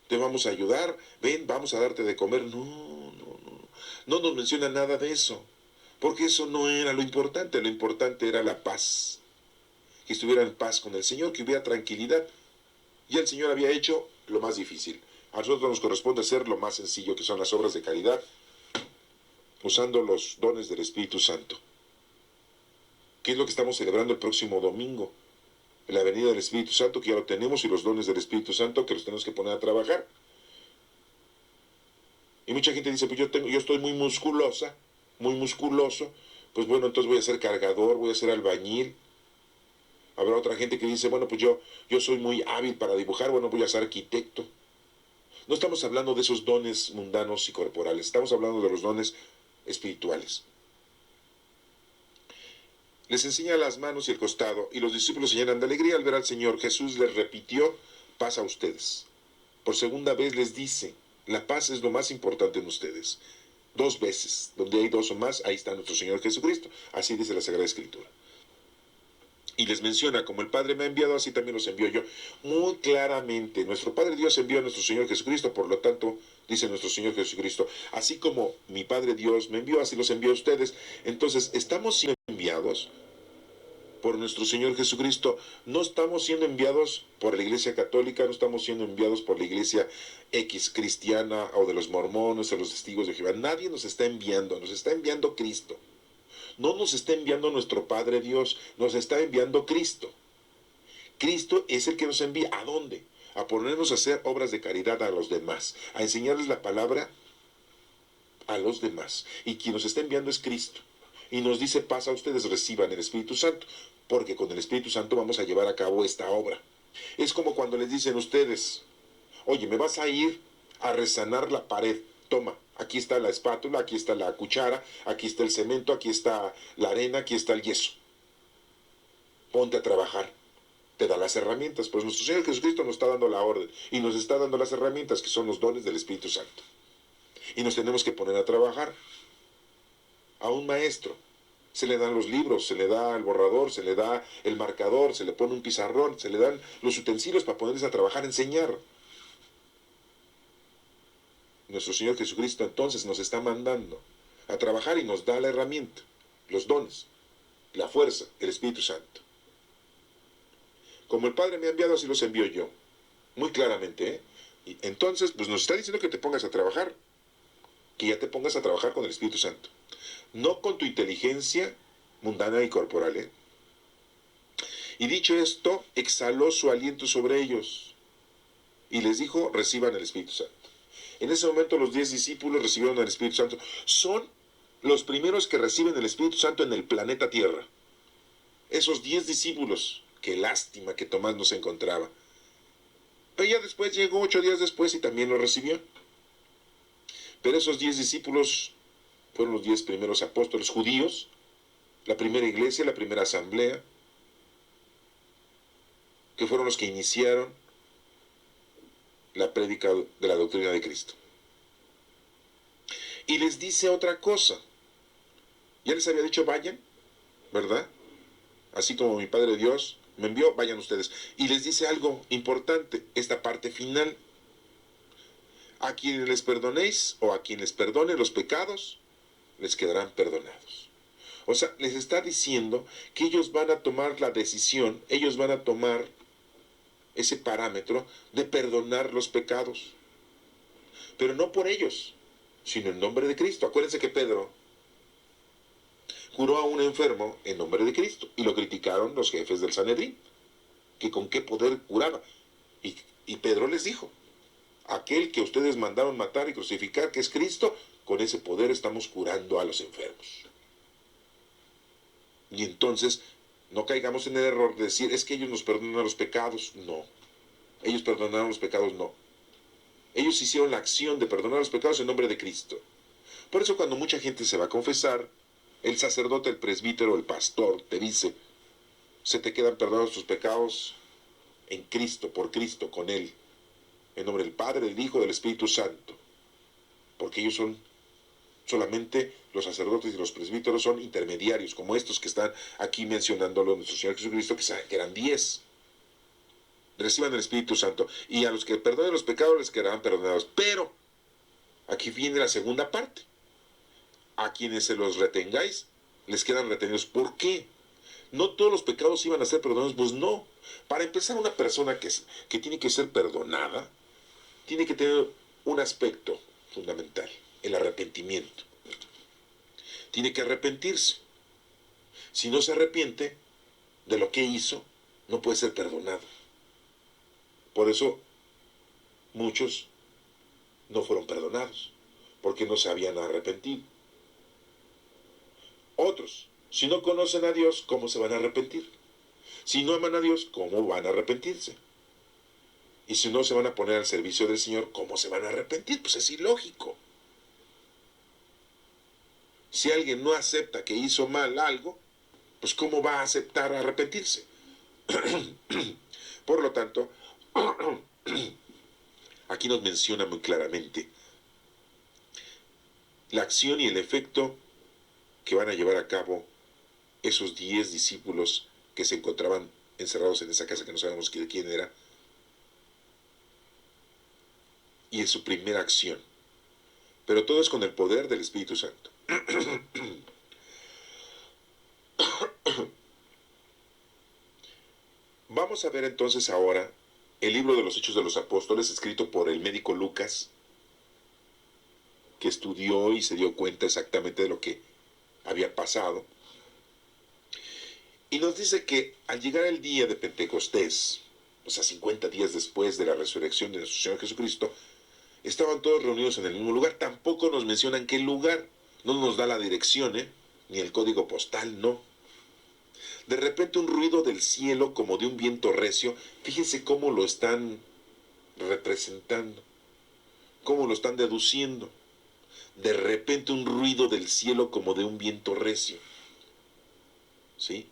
S1: Te vamos a ayudar, ven, vamos a darte de comer. No nos menciona nada de eso, porque eso no era lo importante era la paz, que estuviera en paz con el Señor, que hubiera tranquilidad. Y el Señor había hecho lo más difícil. A nosotros nos corresponde hacer lo más sencillo, que son las obras de caridad, usando los dones del Espíritu Santo. ¿Qué es lo que estamos celebrando el próximo domingo? La venida del Espíritu Santo, que ya lo tenemos, y los dones del Espíritu Santo, que los tenemos que poner a trabajar. Y mucha gente dice, pues yo estoy muy musculoso, pues bueno, entonces voy a ser cargador, voy a ser albañil. Habrá otra gente que dice, bueno, pues yo soy muy hábil para dibujar, bueno, voy a ser arquitecto. No estamos hablando de esos dones mundanos y corporales, estamos hablando de los dones espirituales. Les enseña las manos y el costado, y los discípulos se llenan de alegría al ver al Señor. Jesús les repitió, paz a ustedes. Por segunda vez les dice, la paz es lo más importante en ustedes. 2 veces, donde hay 2 o más, ahí está nuestro Señor Jesucristo. Así dice la Sagrada Escritura. Y les menciona, como el Padre me ha enviado, así también los envío yo. Muy claramente, nuestro Padre Dios envió a nuestro Señor Jesucristo, por lo tanto, dice nuestro Señor Jesucristo, así como mi Padre Dios me envió, así los envió a ustedes. Entonces, estamos siendo enviados por nuestro Señor Jesucristo. No estamos siendo enviados por la Iglesia Católica, no estamos siendo enviados por la Iglesia X cristiana o de los mormones o los testigos de Jehová. Nadie nos está enviando Cristo. No nos está enviando nuestro Padre Dios, nos está enviando Cristo. Cristo es el que nos envía. ¿A dónde? A ponernos a hacer obras de caridad a los demás, a enseñarles la palabra a los demás. Y quien nos está enviando es Cristo. Y nos dice, paz a ustedes, reciban el Espíritu Santo, porque con el Espíritu Santo vamos a llevar a cabo esta obra. Es como cuando les dicen ustedes, oye, me vas a ir a resanar la pared, toma, aquí está la espátula, aquí está la cuchara, aquí está el cemento, aquí está la arena, aquí está el yeso. Ponte a trabajar. Te da las herramientas, pues nuestro Señor Jesucristo nos está dando la orden y nos está dando las herramientas, que son los dones del Espíritu Santo. Y nos tenemos que poner a trabajar. A un maestro se le dan los libros, se le da el borrador, se le da el marcador, se le pone un pizarrón, se le dan los utensilios para ponerse a trabajar, a enseñar. Nuestro Señor Jesucristo entonces nos está mandando a trabajar y nos da la herramienta, los dones, la fuerza, el Espíritu Santo. Como el Padre me ha enviado, así los envío yo. Muy claramente, ¿eh? Y entonces, pues nos está diciendo que te pongas a trabajar, que ya te pongas a trabajar con el Espíritu Santo. No con tu inteligencia mundana y corporal, ¿eh? Y dicho esto, exhaló su aliento sobre ellos y les dijo, reciban el Espíritu Santo. En ese momento los 10 discípulos recibieron el Espíritu Santo. Son los primeros que reciben el Espíritu Santo en el planeta Tierra. Esos 10 discípulos, qué lástima que Tomás no se encontraba. Pero ya después llegó 8 días después y también lo recibió. Pero esos 10 discípulos fueron los 10 primeros apóstoles judíos, la primera iglesia, la primera asamblea, que fueron los que iniciaron la prédica de la doctrina de Cristo. Y les dice otra cosa. Ya les había dicho, vayan, ¿verdad? Así como mi Padre Dios me envió, vayan ustedes. Y les dice algo importante, esta parte final. A quienes les perdonéis o a quienes les perdone los pecados, les quedarán perdonados. O sea, les está diciendo que ellos van a tomar la decisión, ellos van a tomar ese parámetro de perdonar los pecados. Pero no por ellos, sino en nombre de Cristo. Acuérdense que Pedro curó a un enfermo en nombre de Cristo y lo criticaron los jefes del Sanedrín, que con qué poder curaba. Y Pedro les dijo, aquel que ustedes mandaron matar y crucificar, que es Cristo, con ese poder estamos curando a los enfermos. Y entonces, no caigamos en el error de decir, es que ellos nos perdonan los pecados. No. Ellos perdonaron los pecados, no. Ellos hicieron la acción de perdonar los pecados en nombre de Cristo. Por eso cuando mucha gente se va a confesar, el sacerdote, el presbítero, el pastor te dice, se te quedan perdonados tus pecados en Cristo, por Cristo, con Él. En nombre del Padre, del Hijo, del Espíritu Santo. Porque ellos son solamente los sacerdotes y los presbíteros son intermediarios, como estos que están aquí mencionándolo de nuestro Señor Jesucristo, que eran 10. Reciban el Espíritu Santo. Y a los que perdonen los pecados les quedarán perdonados. Pero, aquí viene la segunda parte. A quienes se los retengáis, les quedan retenidos. ¿Por qué? ¿No todos los pecados iban a ser perdonados? Pues no. Para empezar, una persona que tiene que ser perdonada, tiene que tener un aspecto fundamental, el arrepentimiento. Tiene que arrepentirse. Si no se arrepiente de lo que hizo, no puede ser perdonado. Por eso muchos no fueron perdonados, porque no se habían arrepentido. Otros, si no conocen a Dios, ¿cómo se van a arrepentir? Si no aman a Dios, ¿cómo van a arrepentirse? Y si no se van a poner al servicio del Señor, ¿cómo se van a arrepentir? Pues es ilógico. Si alguien no acepta que hizo mal algo, pues ¿cómo va a aceptar arrepentirse? Por lo tanto, aquí nos menciona muy claramente la acción y el efecto que van a llevar a cabo esos 10 discípulos que se encontraban encerrados en esa casa que no sabemos de quién era, y en su primera acción. Pero todo es con el poder del Espíritu Santo. Vamos a ver entonces ahora el libro de los Hechos de los Apóstoles, escrito por el médico Lucas, que estudió y se dio cuenta exactamente de lo que había pasado. Y nos dice que al llegar el día de Pentecostés, o sea, 50 días después de la resurrección de nuestro Señor Jesucristo, estaban todos reunidos en el mismo lugar. Tampoco nos mencionan qué lugar, no nos da la dirección, ni el código postal, no. De repente un ruido del cielo como de un viento recio. Fíjense cómo lo están representando, cómo lo están deduciendo. De repente un ruido del cielo como de un viento recio. ¿Sí?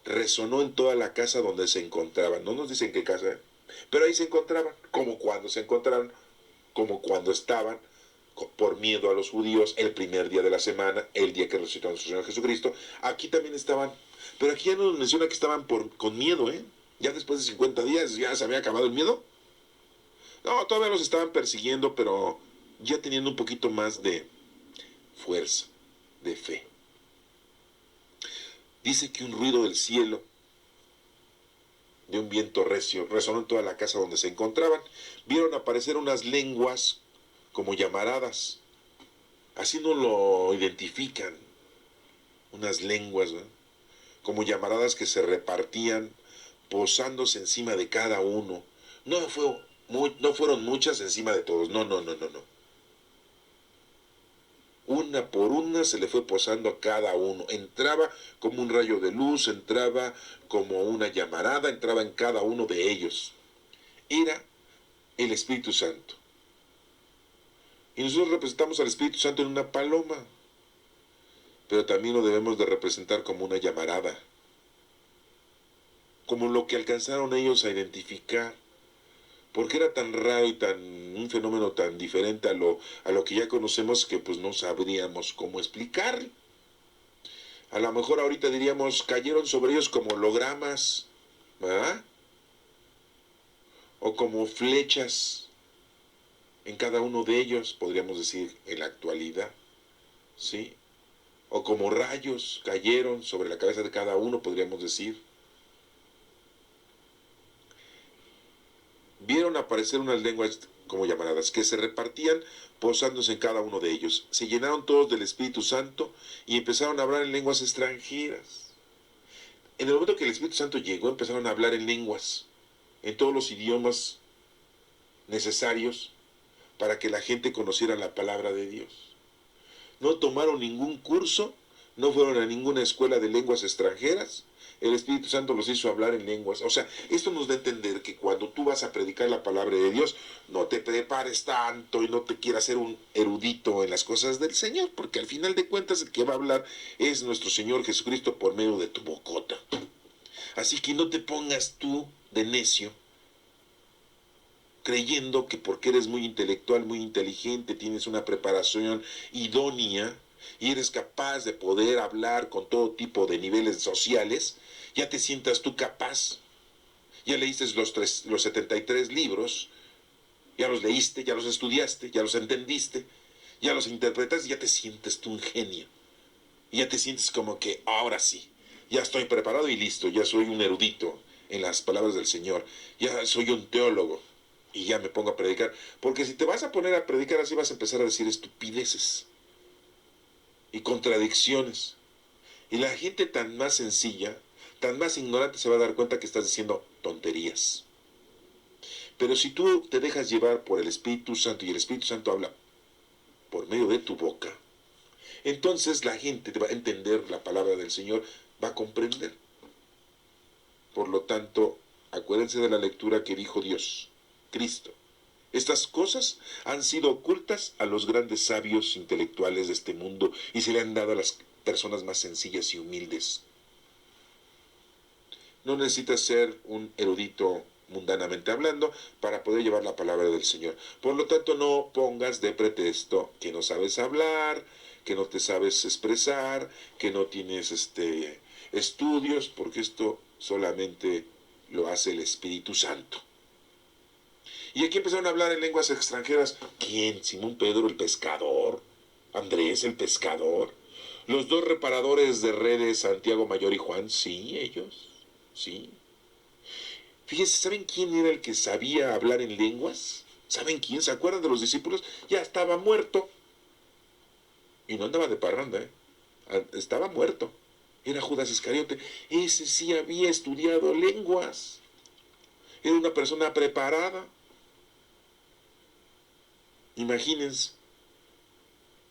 S1: Resonó en toda la casa donde se encontraban. No nos dicen qué casa, pero ahí se encontraban. Como cuando se encontraron, como cuando estaban por miedo a los judíos el primer día de la semana, el día que resucitó nuestro Señor Jesucristo. Aquí también estaban, pero aquí ya nos menciona que estaban con miedo, ya después de 50 días ya se había acabado el miedo. No, todavía los estaban persiguiendo, pero ya teniendo un poquito más de fuerza, de fe. Dice que un ruido del cielo, de un viento recio, resonó en toda la casa donde se encontraban. Vieron aparecer unas lenguas como llamaradas. Así no lo identifican. Unas lenguas, ¿no? Como llamaradas que se repartían, posándose encima de cada uno. No fueron muchas encima de todos. No. Una por una se le fue posando a cada uno. Entraba como un rayo de luz, entraba como una llamarada, entraba en cada uno de ellos. Era el Espíritu Santo. Y nosotros representamos al Espíritu Santo en una paloma, pero también lo debemos de representar como una llamarada, como lo que alcanzaron ellos a identificar, porque era tan raro y un fenómeno tan diferente a lo que ya conocemos que pues no sabríamos cómo explicar. A lo mejor ahorita diríamos, cayeron sobre ellos como hologramas, ¿verdad? O como flechas en cada uno de ellos, podríamos decir en la actualidad, ¿sí? O como rayos cayeron sobre la cabeza de cada uno, podríamos decir. Vieron aparecer unas lenguas como llamaradas, que se repartían posándose en cada uno de ellos. Se llenaron todos del Espíritu Santo y empezaron a hablar en lenguas extranjeras. En el momento que el Espíritu Santo llegó, empezaron a hablar en lenguas, en todos los idiomas necesarios para que la gente conociera la palabra de Dios. No tomaron ningún curso, no fueron a ninguna escuela de lenguas extranjeras. El Espíritu Santo los hizo hablar en lenguas. O sea, esto nos da a entender que cuando tú vas a predicar la palabra de Dios, no te prepares tanto y no te quieras ser un erudito en las cosas del Señor, porque al final de cuentas el que va a hablar es nuestro Señor Jesucristo por medio de tu bocota. Así que no te pongas tú de necio, creyendo que porque eres muy intelectual, muy inteligente, tienes una preparación idónea y eres capaz de poder hablar con todo tipo de niveles sociales, ya te sientas tú capaz. Ya leíste los 73 libros, ya los leíste, ya los estudiaste, ya los entendiste, ya los interpretas y ya te sientes tú un genio. Y ya te sientes como que ahora sí, ya estoy preparado y listo, ya soy un erudito en las palabras del Señor, ya soy un teólogo y ya me pongo a predicar. Porque si te vas a poner a predicar así vas a empezar a decir estupideces y contradicciones. Y la gente tan más sencilla, tan más ignorante se va a dar cuenta que estás diciendo tonterías. Pero si tú te dejas llevar por el Espíritu Santo y el Espíritu Santo habla por medio de tu boca, entonces la gente te va a entender la palabra del Señor, va a comprender. Por lo tanto, acuérdense de la lectura que dijo Dios, Cristo. Estas cosas han sido ocultas a los grandes sabios intelectuales de este mundo y se le han dado a las personas más sencillas y humildes. No necesitas ser un erudito mundanamente hablando para poder llevar la palabra del Señor. Por lo tanto, no pongas de pretexto que no sabes hablar, que no te sabes expresar, que no tienes estudios, porque esto solamente lo hace el Espíritu Santo. Y aquí empezaron a hablar en lenguas extranjeras. ¿Quién? Simón Pedro el pescador, Andrés el pescador, los dos reparadores de redes, Santiago Mayor y Juan. Sí, ellos, sí. Fíjense, ¿saben quién era el que sabía hablar en lenguas? ¿Saben quién? ¿Se acuerdan de los discípulos? Ya estaba muerto. Y no andaba de parranda, ¿eh? Estaba muerto. Era Judas Iscariote. Ese sí había estudiado lenguas. Era una persona preparada. Imagínense.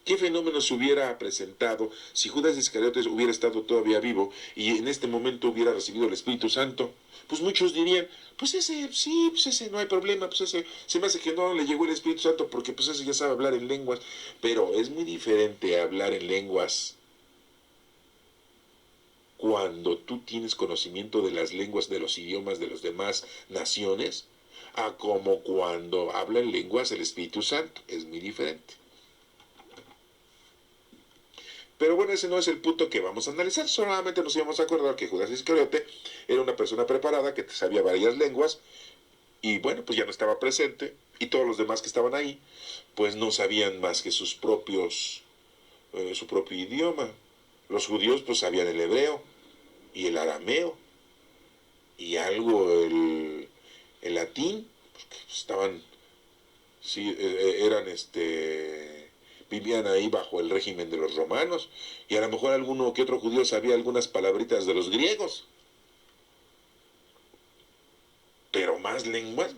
S1: ¿Qué fenómeno se hubiera presentado si Judas Iscariote hubiera estado todavía vivo y en este momento hubiera recibido el Espíritu Santo? Pues muchos dirían, pues ese, sí, pues ese no hay problema, pues ese, se me hace que no le llegó el Espíritu Santo porque pues ese ya sabe hablar en lenguas. Pero es muy diferente hablar en lenguas cuando tú tienes conocimiento de las lenguas, de los idiomas de las demás naciones, a como cuando habla en lenguas el Espíritu Santo. Es muy diferente. Pero bueno, ese no es el punto que vamos a analizar. Solamente nos íbamos a acordar que Judas Iscariote era una persona preparada que sabía varias lenguas y bueno, pues ya no estaba presente y todos los demás que estaban ahí pues no sabían más que su propio idioma. Los judíos pues sabían el hebreo y el arameo y algo el latín, porque estaban, sí, eran vivían ahí bajo el régimen de los romanos, y a lo mejor alguno que otro judío sabía algunas palabritas de los griegos, pero más lenguas,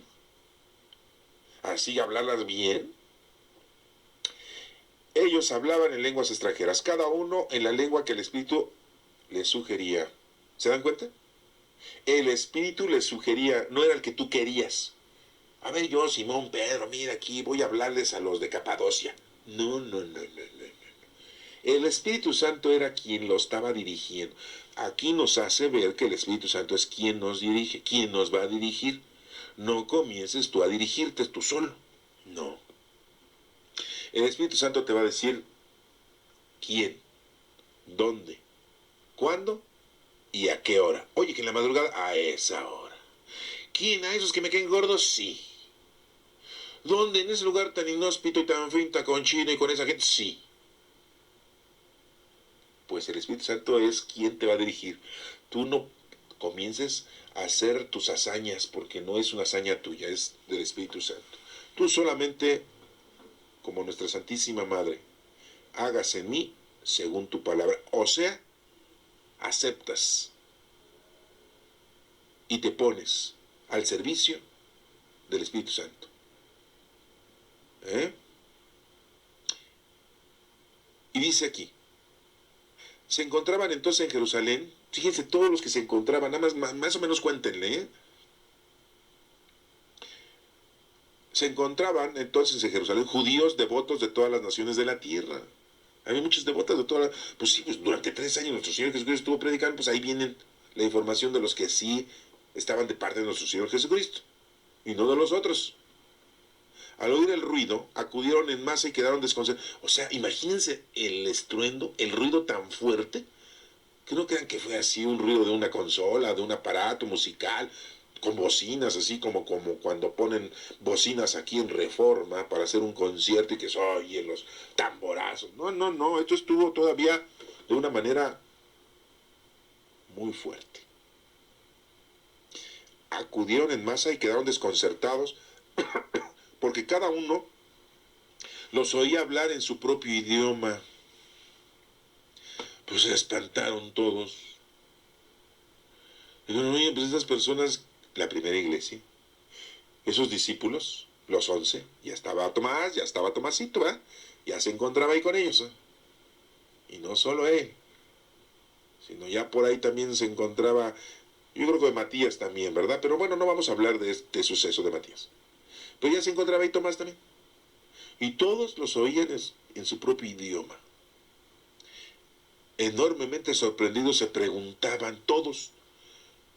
S1: así hablarlas bien. Ellos hablaban en lenguas extranjeras, cada uno en la lengua que el Espíritu les sugería. ¿Se dan cuenta? El Espíritu les sugería, no era el que tú querías. A ver, yo, Simón Pedro, mira aquí, voy a hablarles a los de Capadocia. No, no, no, no, no. El Espíritu Santo era quien lo estaba dirigiendo. Aquí nos hace ver que el Espíritu Santo es quien nos dirige, quien nos va a dirigir. No comiences tú a dirigirte tú solo. No. El Espíritu Santo te va a decir quién, dónde, cuándo y a qué hora. Oye, que en la madrugada, a esa hora. ¿Quién? ¿A esos que me caen gordos? Sí. ¿Dónde? ¿En ese lugar tan inhóspito y tan finta con China y con esa gente? Sí. Pues el Espíritu Santo es quien te va a dirigir. Tú no comiences a hacer tus hazañas, porque no es una hazaña tuya, es del Espíritu Santo. Tú solamente, como nuestra Santísima Madre, hágase en mí según tu palabra. O sea, aceptas y te pones al servicio del Espíritu Santo. Y dice aquí, se encontraban entonces en Jerusalén, fíjense todos los que se encontraban, nada más o menos cuéntenle, Se encontraban entonces en Jerusalén judíos devotos de todas las naciones de la tierra. Había muchos devotos de todas las... Pues sí, pues durante 3 años nuestro Señor Jesucristo estuvo predicando, pues ahí vienen la información de los que sí estaban de parte de nuestro Señor Jesucristo, y no de los otros. Al oír el ruido, acudieron en masa y quedaron desconcertados. O sea, imagínense el estruendo, el ruido tan fuerte, que no crean que fue así un ruido de una consola, de un aparato musical, con bocinas, así como cuando ponen bocinas aquí en Reforma para hacer un concierto y que se oyen los tamborazos. No, esto estuvo todavía de una manera muy fuerte. Acudieron en masa y quedaron desconcertados porque cada uno los oía hablar en su propio idioma. Pues se espantaron todos. Dijeron, oye, pues esas personas, la primera iglesia, esos discípulos, los 11, ya estaba Tomás, ya estaba Tomasito, ¿verdad? Ya se encontraba ahí con ellos, ¿eh? Y no solo él, sino ya por ahí también se encontraba, yo creo que de Matías también, ¿verdad? Pero bueno, no vamos a hablar de este suceso de Matías. Pero ya se encontraba ahí Tomás también. Y todos los oían en su propio idioma. Enormemente sorprendidos se preguntaban todos,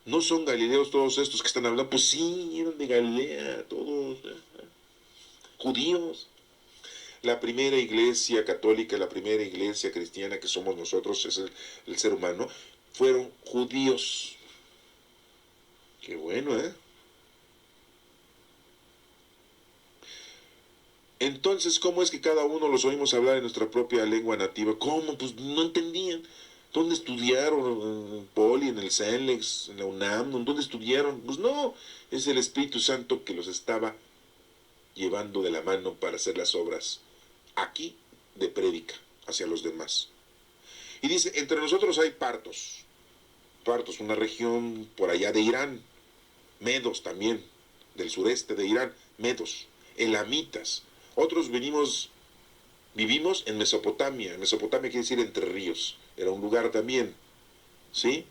S1: ¿no son galileos todos estos que están hablando? Pues sí, eran de Galilea, todos, judíos. La primera iglesia católica, la primera iglesia cristiana que somos nosotros, es el ser humano, fueron judíos. Qué bueno, ¿eh? Entonces, ¿cómo es que cada uno los oímos hablar en nuestra propia lengua nativa? ¿Cómo? Pues no entendían. ¿Dónde estudiaron? ¿En Poli, en el CENLEX, en la UNAM? ¿Dónde estudiaron? Pues no, es el Espíritu Santo que los estaba llevando de la mano para hacer las obras aquí de prédica hacia los demás. Y dice, entre nosotros hay partos, una región por allá de Irán, medos también, del sureste de Irán, medos, elamitas. Otros vivimos en Mesopotamia. Mesopotamia quiere decir entre ríos, era un lugar también, ¿sí?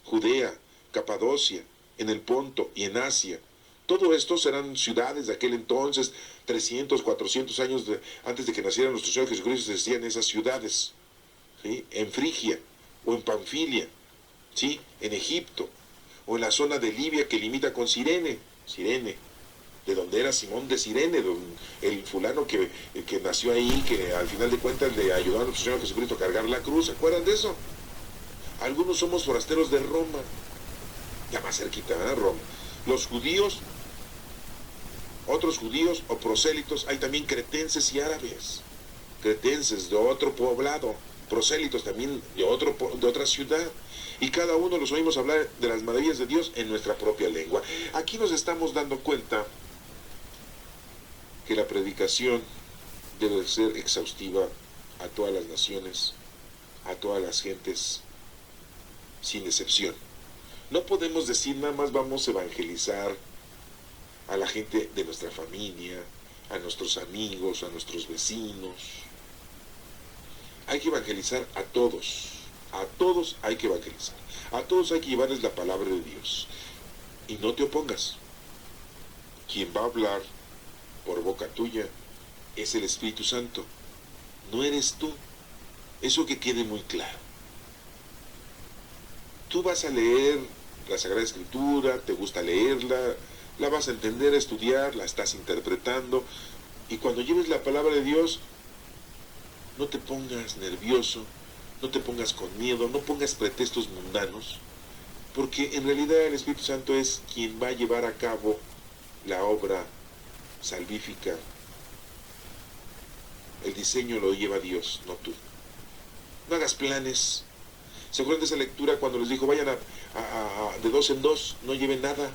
S1: Judea, Capadocia, en el Ponto y en Asia. Todo esto eran ciudades de aquel entonces, 300, 400 años antes de que naciera nuestro Señor Jesucristo, se decían esas ciudades, ¿sí? En Frigia o en Panfilia, ¿sí? En Egipto o en la zona de Libia que limita con Cirene, de donde era Simón de Cirene, el fulano que nació ahí, que al final de cuentas le ayudó a nuestro Señor Jesucristo a cargar la cruz. ¿Se acuerdan de eso? Algunos somos forasteros de Roma, ya más cerquita, ¿verdad? Roma. Los judíos, otros judíos o prosélitos, hay también cretenses y árabes, cretenses de otro poblado, prosélitos también de otra ciudad, y cada uno los oímos hablar de las maravillas de Dios en nuestra propia lengua. Aquí nos estamos dando cuenta que la predicación debe ser exhaustiva a todas las naciones, a todas las gentes, sin excepción. No podemos decir nada más vamos a evangelizar a la gente de nuestra familia, a nuestros amigos, a nuestros vecinos. Hay que evangelizar a todos hay que evangelizar, a todos hay que llevarles la palabra de Dios. Y no te opongas. Quien va a hablar por boca tuya es el Espíritu Santo, no eres tú. Eso que quede muy claro. Tú vas a leer la Sagrada Escritura, te gusta leerla, la vas a entender, a estudiar, la estás interpretando, y cuando lleves la palabra de Dios, no te pongas nervioso, no te pongas con miedo, no pongas pretextos mundanos, porque en realidad el Espíritu Santo es quien va a llevar a cabo la obra salvífica. El diseño lo lleva Dios, no tú. No hagas planes. ¿Se acuerdan de esa lectura cuando les dijo, vayan de dos en dos, no lleven nada?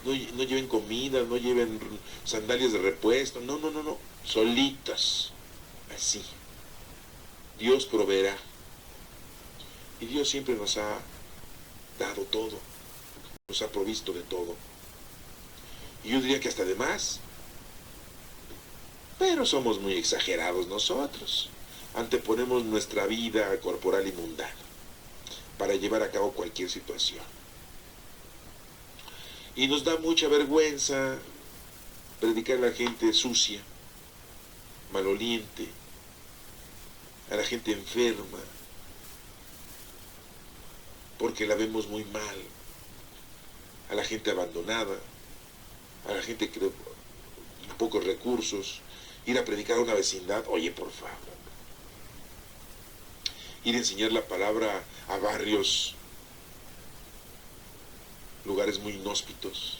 S1: No lleven comida, no lleven sandalias de repuesto, no, solitas, así. Dios proveerá. Y Dios siempre nos ha dado todo, nos ha provisto de todo. Y yo diría que hasta de más. Pero somos muy exagerados nosotros. Anteponemos nuestra vida corporal y mundana para llevar a cabo cualquier situación. Y nos da mucha vergüenza predicar a la gente sucia, maloliente, a la gente enferma, porque la vemos muy mal, a la gente abandonada, a la gente que con pocos recursos, ir a predicar a una vecindad, oye, por favor, ir a enseñar la palabra a barrios, lugares muy inhóspitos.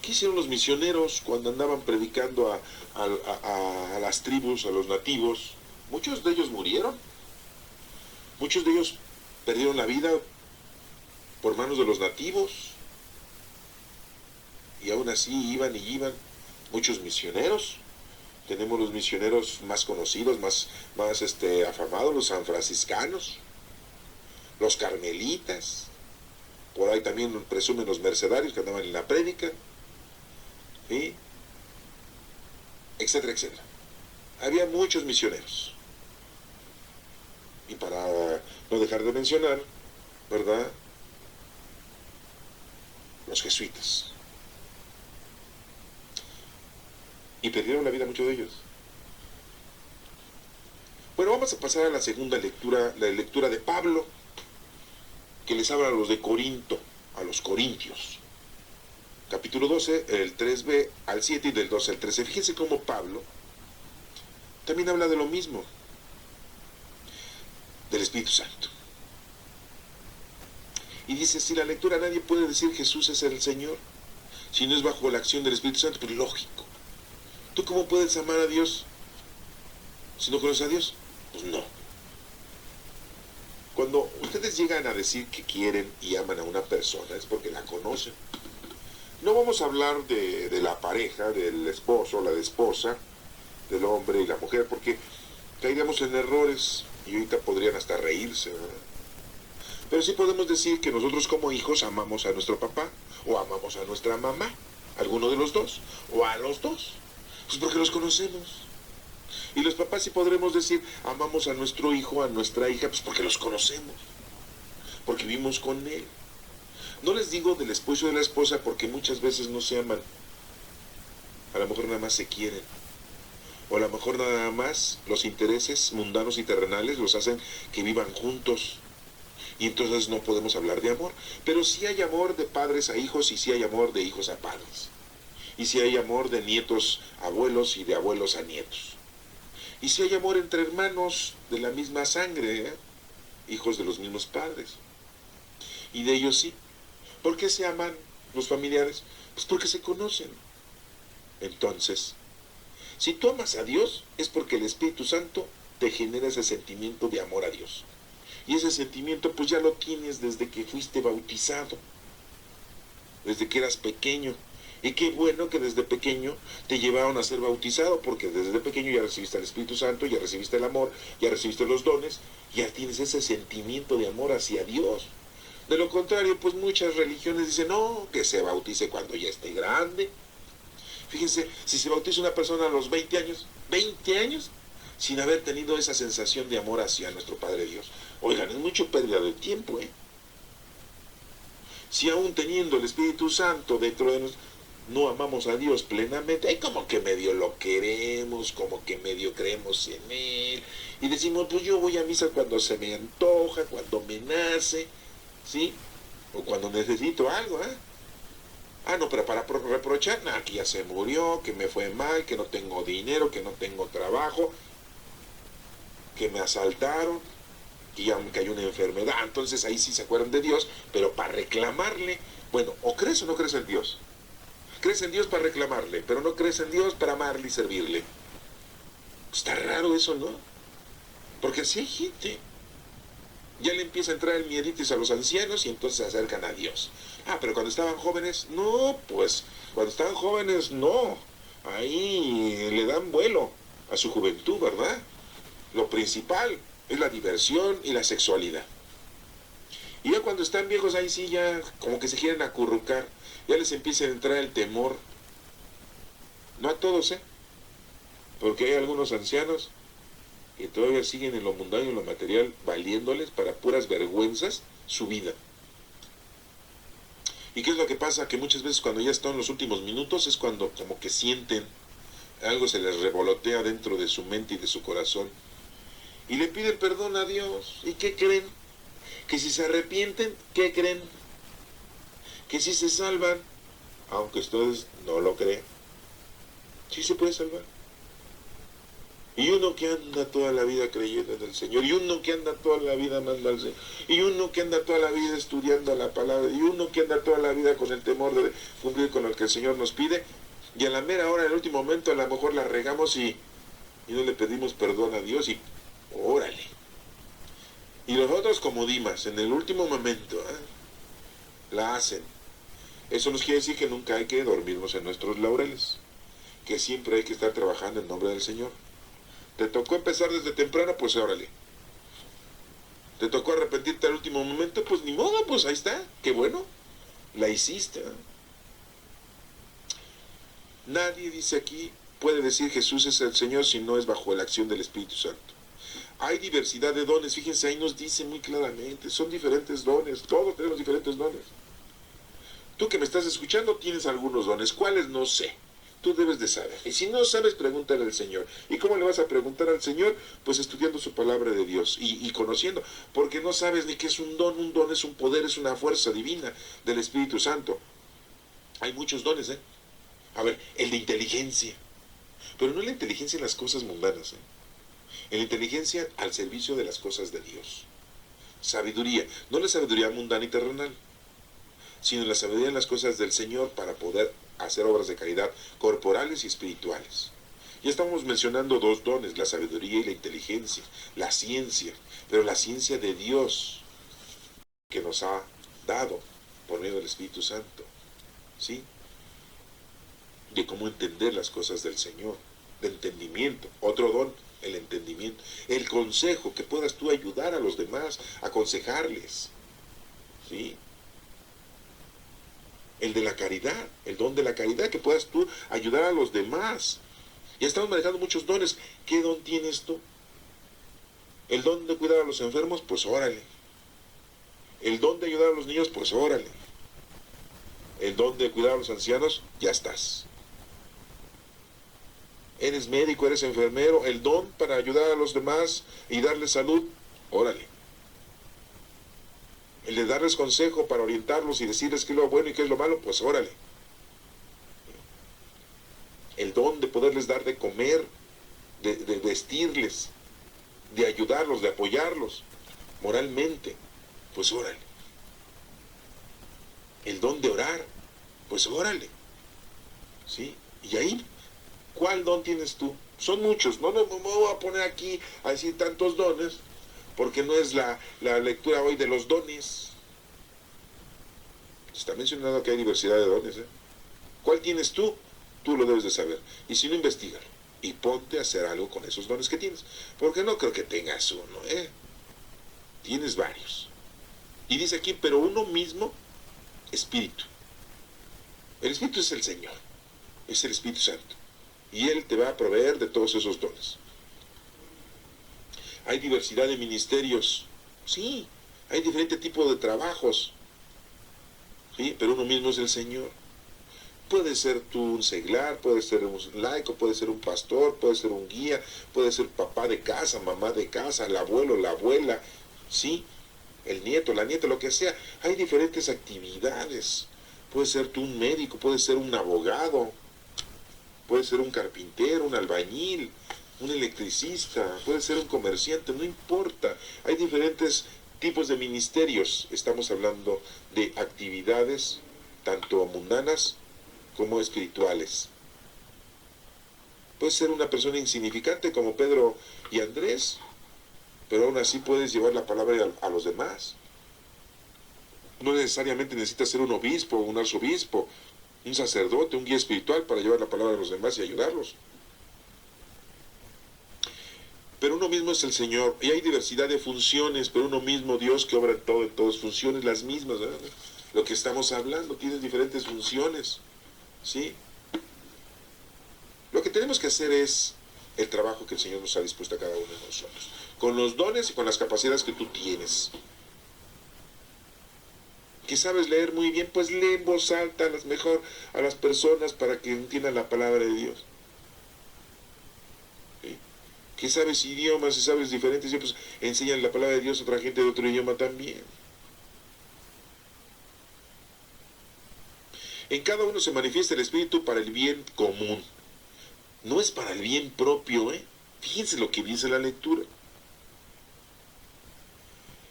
S1: ¿Qué hicieron los misioneros cuando andaban predicando a las tribus, a los nativos? Muchos de ellos murieron, muchos de ellos perdieron la vida por manos de los nativos, y aún así iban muchos misioneros. Tenemos los misioneros más conocidos, más afamados, los sanfranciscanos, los carmelitas, por ahí también presumen los mercedarios que andaban en la prédica, ¿sí? Etcétera, etcétera. Había muchos misioneros. Y para no dejar de mencionar, ¿verdad?, los jesuitas. Y perdieron la vida muchos de ellos. Bueno, vamos a pasar a la segunda lectura, la lectura de Pablo, que les habla a los de Corinto, a los corintios. Capítulo 12, el 3b al 7 y del 12 al 13. Fíjense cómo Pablo también habla de lo mismo, del Espíritu Santo. Y dice, si la lectura, nadie puede decir Jesús es el Señor si no es bajo la acción del Espíritu Santo, pero lógico. ¿Tú cómo puedes amar a Dios si no conoces a Dios? Pues no. Cuando ustedes llegan a decir que quieren y aman a una persona es porque la conocen. No vamos a hablar de la pareja, del esposo, la de esposa, del hombre y la mujer, porque caeríamos en errores y ahorita podrían hasta reírse, ¿verdad? Pero sí podemos decir que nosotros como hijos amamos a nuestro papá o amamos a nuestra mamá, alguno de los dos, o a los dos, pues porque los conocemos. Y los papás sí podremos decir amamos a nuestro hijo, a nuestra hija, pues porque los conocemos, porque vivimos con él. No les digo del esposo y de la esposa porque muchas veces no se aman, a lo mejor nada más se quieren, o a lo mejor nada más los intereses mundanos y terrenales los hacen que vivan juntos, y entonces no podemos hablar de amor. Pero sí hay amor de padres a hijos, y sí hay amor de hijos a padres, y sí hay amor de nietos a abuelos y de abuelos a nietos, y sí hay amor entre hermanos de la misma sangre, hijos de los mismos padres, y de ellos sí. ¿Por qué se aman los familiares? Pues porque se conocen. Entonces, si tú amas a Dios, es porque el Espíritu Santo te genera ese sentimiento de amor a Dios. Y ese sentimiento pues ya lo tienes desde que fuiste bautizado, desde que eras pequeño. Y qué bueno que desde pequeño te llevaron a ser bautizado, porque desde pequeño ya recibiste el Espíritu Santo, ya recibiste el amor, ya recibiste los dones, ya tienes ese sentimiento de amor hacia Dios. De lo contrario, pues muchas religiones dicen, no, que se bautice cuando ya esté grande. Fíjense, si se bautiza una persona a los 20 años, sin haber tenido esa sensación de amor hacia nuestro Padre Dios. Oigan, es mucho pérdida de tiempo, ¿eh? Si aún teniendo el Espíritu Santo dentro de nosotros, no amamos a Dios plenamente, hay como que medio lo queremos, como que medio creemos en Él, y decimos, pues yo voy a misa cuando se me antoja, cuando me nace, ¿sí? O cuando necesito algo, ¿eh? Ah, no, pero para reprochar, nada, que ya se murió, que me fue mal, que no tengo dinero, que no tengo trabajo, que me asaltaron, que ya me cayó una enfermedad. Entonces ahí sí se acuerdan de Dios, pero para reclamarle. Bueno, o crees o no crees en Dios. Crees en Dios para reclamarle, pero no crees en Dios para amarle y servirle. Está raro eso, ¿no? Porque así hay gente. Ya le empieza a entrar el mieditis a los ancianos y entonces se acercan a Dios. Ah, pero cuando estaban jóvenes, no, pues, cuando estaban jóvenes, no. Ahí le dan vuelo a su juventud, ¿verdad? Lo principal es la diversión y la sexualidad. Y ya cuando están viejos, ahí sí ya como que se quieren acurrucar. Ya les empieza a entrar el temor. No a todos, ¿eh? Porque hay algunos ancianos que todavía siguen en lo mundano y en lo material, valiéndoles para puras vergüenzas su vida. ¿Y qué es lo que pasa? Que muchas veces cuando ya están en los últimos minutos es cuando como que sienten, algo se les revolotea dentro de su mente y de su corazón. Y le piden perdón a Dios. ¿Y qué creen? Que si se arrepienten, ¿qué creen? Que si se salvan, aunque ustedes no lo crean, sí se puede salvar. Y uno que anda toda la vida creyendo en el Señor, y uno que anda toda la vida amando al Señor, y uno que anda toda la vida estudiando la palabra, y uno que anda toda la vida con el temor de cumplir con lo que el Señor nos pide, y a la mera hora, en el último momento, a lo mejor la regamos y no le pedimos perdón a Dios, y órale. Y los otros como Dimas, en el último momento, la hacen. Eso nos quiere decir que nunca hay que dormirnos en nuestros laureles, que siempre hay que estar trabajando en nombre del Señor. ¿Te tocó empezar desde temprano? Pues órale. ¿Te tocó arrepentirte al último momento? Pues ni modo, pues ahí está. Qué bueno. La hiciste. Nadie dice aquí, puede decir Jesús es el Señor si no es bajo la acción del Espíritu Santo. Hay diversidad de dones. Fíjense, ahí nos dice muy claramente. Son diferentes dones. Todos tenemos diferentes dones. Tú que me estás escuchando tienes algunos dones. ¿Cuáles? No sé. Tú debes de saber. Y si no sabes, pregúntale al Señor. ¿Y cómo le vas a preguntar al Señor? Pues estudiando su palabra de Dios y conociendo. Porque no sabes ni qué es un don. Un don es un poder, es una fuerza divina del Espíritu Santo. Hay muchos dones, ¿eh? A ver, el de inteligencia. Pero no la inteligencia en las cosas mundanas, ¿eh? En la inteligencia al servicio de las cosas de Dios. Sabiduría. No la sabiduría mundana y terrenal, sino la sabiduría en las cosas del Señor para poder hacer obras de caridad corporales y espirituales. Ya estamos mencionando dos dones, la sabiduría y la inteligencia, la ciencia, pero la ciencia de Dios que nos ha dado por medio del Espíritu Santo, ¿sí? De cómo entender las cosas del Señor, de entendimiento. Otro don, el entendimiento. El consejo, que puedas tú ayudar a los demás, aconsejarles, ¿sí? El de la caridad, el don de la caridad, que puedas tú ayudar a los demás. Ya estamos manejando muchos dones. ¿Qué don tienes tú? El don de cuidar a los enfermos, pues órale. El don de ayudar a los niños, pues órale. El don de cuidar a los ancianos, ya estás. Eres médico, eres enfermero, el don para ayudar a los demás y darles salud, órale. El de darles consejo para orientarlos y decirles qué es lo bueno y qué es lo malo, pues órale. El don de poderles dar de comer, de vestirles, de ayudarlos, de apoyarlos moralmente, pues órale. El don de orar, pues órale. ¿Sí? Y ahí, ¿cuál don tienes tú? Son muchos, no me voy a poner aquí a decir tantos dones, porque no es la lectura hoy de los dones. Está mencionado que hay diversidad de dones, ¿eh? ¿Cuál tienes tú? Tú lo debes de saber. Y si no, investígalo. Y ponte a hacer algo con esos dones que tienes. Porque no creo que tengas uno, ¿eh? Tienes varios. Y dice aquí, pero uno mismo, espíritu. El Espíritu es el Señor. Es el Espíritu Santo. Y Él te va a proveer de todos esos dones. Hay diversidad de ministerios. Sí, hay diferente tipo de trabajos. Sí, pero uno mismo es el Señor. Puede ser tú un seglar, puede ser un laico, puede ser un pastor, puede ser un guía, puede ser papá de casa, mamá de casa, el abuelo, la abuela, ¿sí? El nieto, la nieta, lo que sea. Hay diferentes actividades. Puedes ser tú un médico, puedes ser un abogado, puedes ser un carpintero, un albañil, un electricista, puedes ser un comerciante, no importa. Hay diferentes tipos de ministerios. Estamos hablando de actividades tanto mundanas como espirituales. Puedes ser una persona insignificante como Pedro y Andrés, pero aún así puedes llevar la palabra a los demás. No necesariamente necesitas ser un obispo, un arzobispo, un sacerdote, un guía espiritual para llevar la palabra a los demás y ayudarlos. Pero uno mismo es el Señor, y hay diversidad de funciones, pero uno mismo, Dios que obra en todo, en todas funciones, las mismas, ¿verdad? Lo que estamos hablando, tiene diferentes funciones, ¿sí? Lo que tenemos que hacer es el trabajo que el Señor nos ha dispuesto a cada uno de nosotros, con los dones y con las capacidades que tú tienes. Que sabes leer muy bien, pues lee en voz alta mejor a las personas para que entiendan la palabra de Dios. ¿Sí? Que sabes idiomas y sabes diferentes idiomas, pues enseñan la palabra de Dios a otra gente de otro idioma también. En cada uno se manifiesta el Espíritu para el bien común. No es para el bien propio, ¿eh? Fíjense lo que dice la lectura.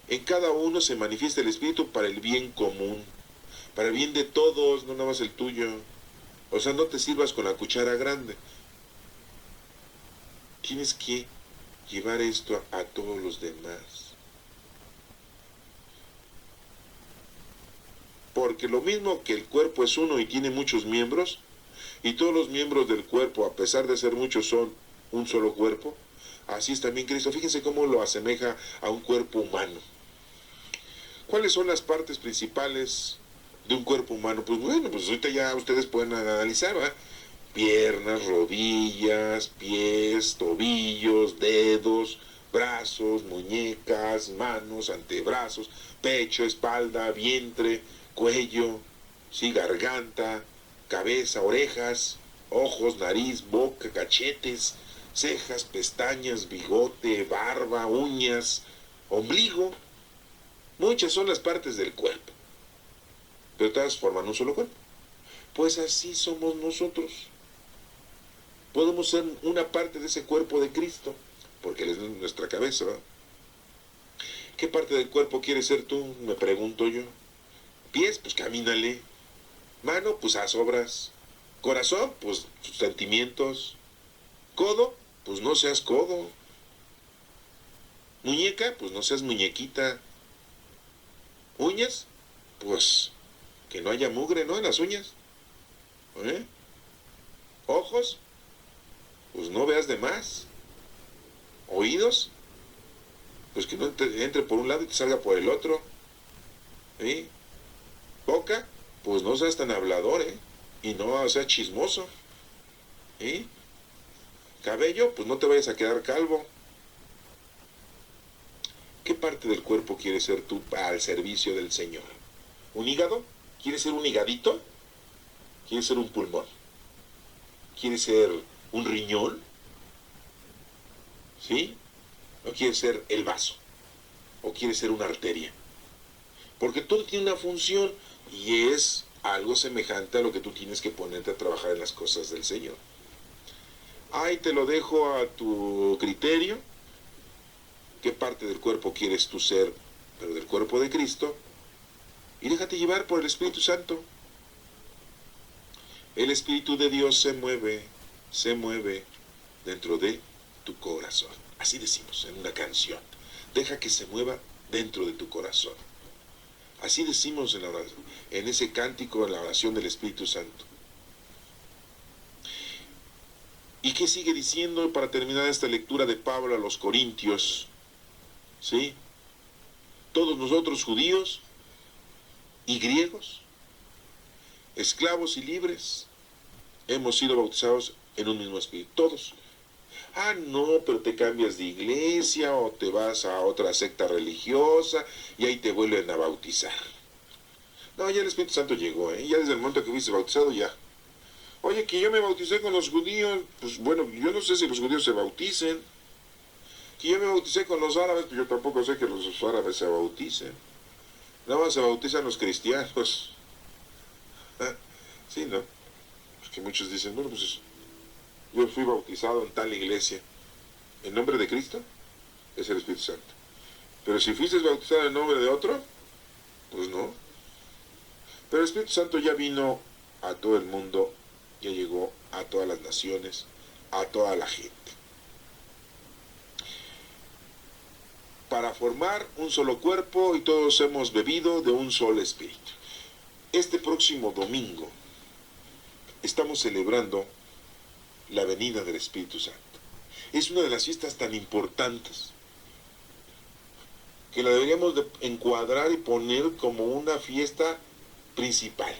S1: En cada uno se manifiesta el Espíritu para el bien común, para el bien de todos, no nada más el tuyo. O sea, no te sirvas con la cuchara grande. Tienes que llevar esto a todos los demás. Porque lo mismo que el cuerpo es uno y tiene muchos miembros, y todos los miembros del cuerpo, a pesar de ser muchos, son un solo cuerpo, así es también Cristo. Fíjense cómo lo asemeja a un cuerpo humano. ¿Cuáles son las partes principales de un cuerpo humano? Pues bueno, pues ahorita ya ustedes pueden analizar, ¿verdad? Piernas, rodillas, pies, tobillos, dedos, brazos, muñecas, manos, antebrazos, pecho, espalda, vientre, cuello, sí, garganta, cabeza, orejas, ojos, nariz, boca, cachetes, cejas, pestañas, bigote, barba, uñas, ombligo. Muchas son las partes del cuerpo, pero todas forman un solo cuerpo. Pues así somos nosotros. Podemos ser una parte de ese cuerpo de Cristo, porque Él es nuestra cabeza, ¿verdad? ¿Qué parte del cuerpo quieres ser tú? Me pregunto yo. Pies, pues camínale. Mano, pues haz obras. Corazón, pues tus sentimientos. Codo, pues no seas codo. Muñeca, pues no seas muñequita. Uñas, pues que no haya mugre, ¿no? En las uñas. ¿Eh? Ojos, pues no veas de más. Oídos, pues que no entre por un lado y te salga por el otro. ¿Sí? Boca, pues no seas tan hablador, ¿eh? Y no seas chismoso. ¿Sí? Cabello, pues no te vayas a quedar calvo. ¿Qué parte del cuerpo quieres ser tú al servicio del Señor? ¿Un hígado? ¿Quieres ser un higadito? ¿Quieres ser un pulmón? ¿Quieres ser un riñón? ¿Sí? ¿O quieres ser el vaso? ¿O quieres ser una arteria? Porque todo tiene una función y es algo semejante a lo que tú tienes que ponerte a trabajar en las cosas del Señor. Ahí te lo dejo a tu criterio. ¿Qué parte del cuerpo quieres tú ser, pero del cuerpo de Cristo? Y déjate llevar por el Espíritu Santo. El Espíritu de Dios se mueve dentro de tu corazón. Así decimos en una canción. Deja que se mueva dentro de tu corazón. Así decimos en la oración, en ese cántico, en la oración del Espíritu Santo. ¿Y qué sigue diciendo para terminar esta lectura de Pablo a los Corintios? ¿Sí? Todos nosotros judíos y griegos, esclavos y libres, hemos sido bautizados en un mismo espíritu, todos. Ah, no, pero te cambias de iglesia o te vas a otra secta religiosa y ahí te vuelven a bautizar. No, ya el Espíritu Santo llegó, ¿eh? Ya desde el momento que fuiste bautizado, ya. Oye, que yo me bauticé con los judíos, pues bueno, yo no sé si los judíos se bauticen. Que yo me bauticé con los árabes, pues yo tampoco sé que los árabes se bauticen. Nada más se bautizan los cristianos. Sí, ¿no? Porque muchos dicen, bueno, pues yo fui bautizado en tal iglesia. ¿En nombre de Cristo? Es el Espíritu Santo. Pero si fuiste bautizado en nombre de otro, pues no. Pero el Espíritu Santo ya vino a todo el mundo, ya llegó a todas las naciones, a toda la gente. Para formar un solo cuerpo y todos hemos bebido de un solo espíritu. Este próximo domingo estamos celebrando la venida del Espíritu Santo. Es una de las fiestas tan importantes que la deberíamos de encuadrar y poner como una fiesta principal.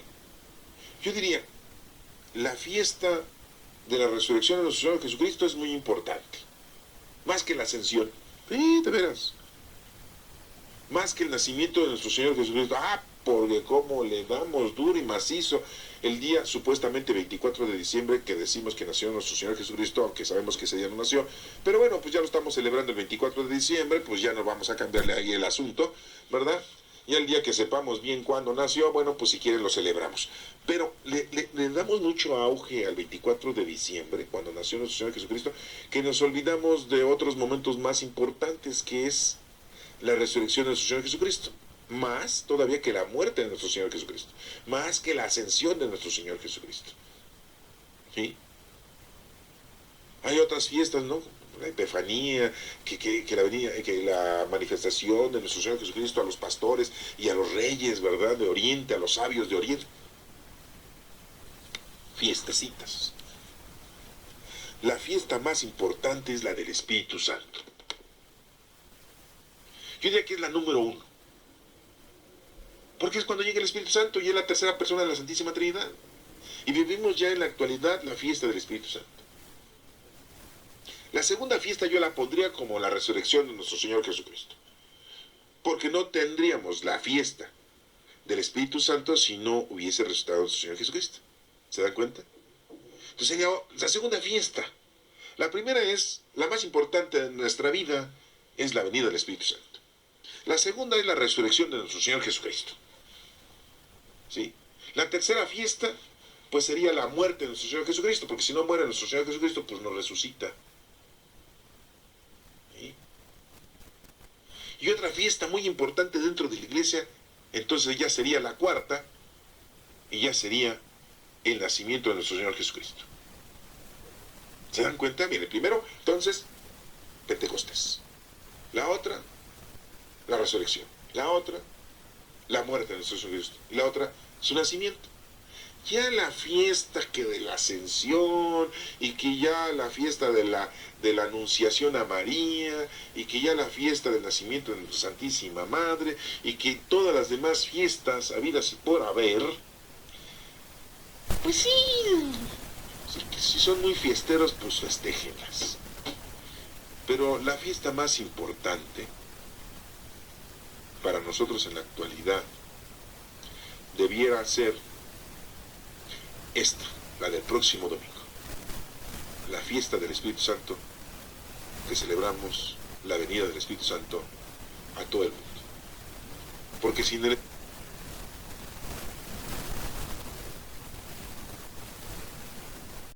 S1: Yo diría, la fiesta de la resurrección de nuestro Señor Jesucristo es muy importante, más que la ascensión. Sí, de veras. Más que el nacimiento de nuestro Señor Jesucristo. Porque como le damos duro y macizo el día supuestamente 24 de diciembre que decimos que nació nuestro Señor Jesucristo, aunque sabemos que ese día no nació, pero bueno, pues ya lo estamos celebrando el 24 de diciembre, pues ya no vamos a cambiarle ahí el asunto, ¿verdad? Y el día que sepamos bien cuándo nació, bueno, pues si quieren lo celebramos. Pero le damos mucho auge al 24 de diciembre, cuando nació nuestro Señor Jesucristo, que nos olvidamos de otros momentos más importantes, que es la resurrección de nuestro Señor Jesucristo. Más todavía que la muerte de nuestro Señor Jesucristo. Más que la ascensión de nuestro Señor Jesucristo. ¿Sí? Hay otras fiestas, ¿no? La Epifanía, que la manifestación de nuestro Señor Jesucristo a los pastores y a los reyes, ¿verdad? De Oriente, a los sabios de Oriente. Fiestecitas. La fiesta más importante es la del Espíritu Santo. Yo diría que es la número 1. Porque es cuando llega el Espíritu Santo y es la tercera persona de la Santísima Trinidad. Y vivimos ya en la actualidad la fiesta del Espíritu Santo. La segunda fiesta yo la pondría como la resurrección de nuestro Señor Jesucristo. Porque no tendríamos la fiesta del Espíritu Santo si no hubiese resucitado nuestro Señor Jesucristo. ¿Se dan cuenta? Entonces sería la segunda fiesta. La primera es, la más importante de nuestra vida, es la venida del Espíritu Santo. La segunda es la resurrección de nuestro Señor Jesucristo. ¿Sí? La tercera fiesta, pues sería la muerte de nuestro Señor Jesucristo, porque si no muere nuestro Señor Jesucristo, pues nos resucita. ¿Sí? Y otra fiesta muy importante dentro de la iglesia, entonces ya sería la cuarta, y ya sería el nacimiento de nuestro Señor Jesucristo. ¿Se dan cuenta? Miren, primero, entonces, Pentecostés. La otra, la resurrección. La otra, la muerte de nuestro Señor Jesucristo. Y la otra, su nacimiento. Ya la fiesta que de la ascensión, y que ya la fiesta de la anunciación a María, y que ya la fiesta del nacimiento de nuestra Santísima Madre, y que todas las demás fiestas habidas y por haber, pues sí, si son muy fiesteros, pues festéjenlas. Pero la fiesta más importante para nosotros en la actualidad debiera ser esta, la del próximo domingo, la fiesta del Espíritu Santo, que celebramos la venida del Espíritu Santo a todo el mundo. Porque sin el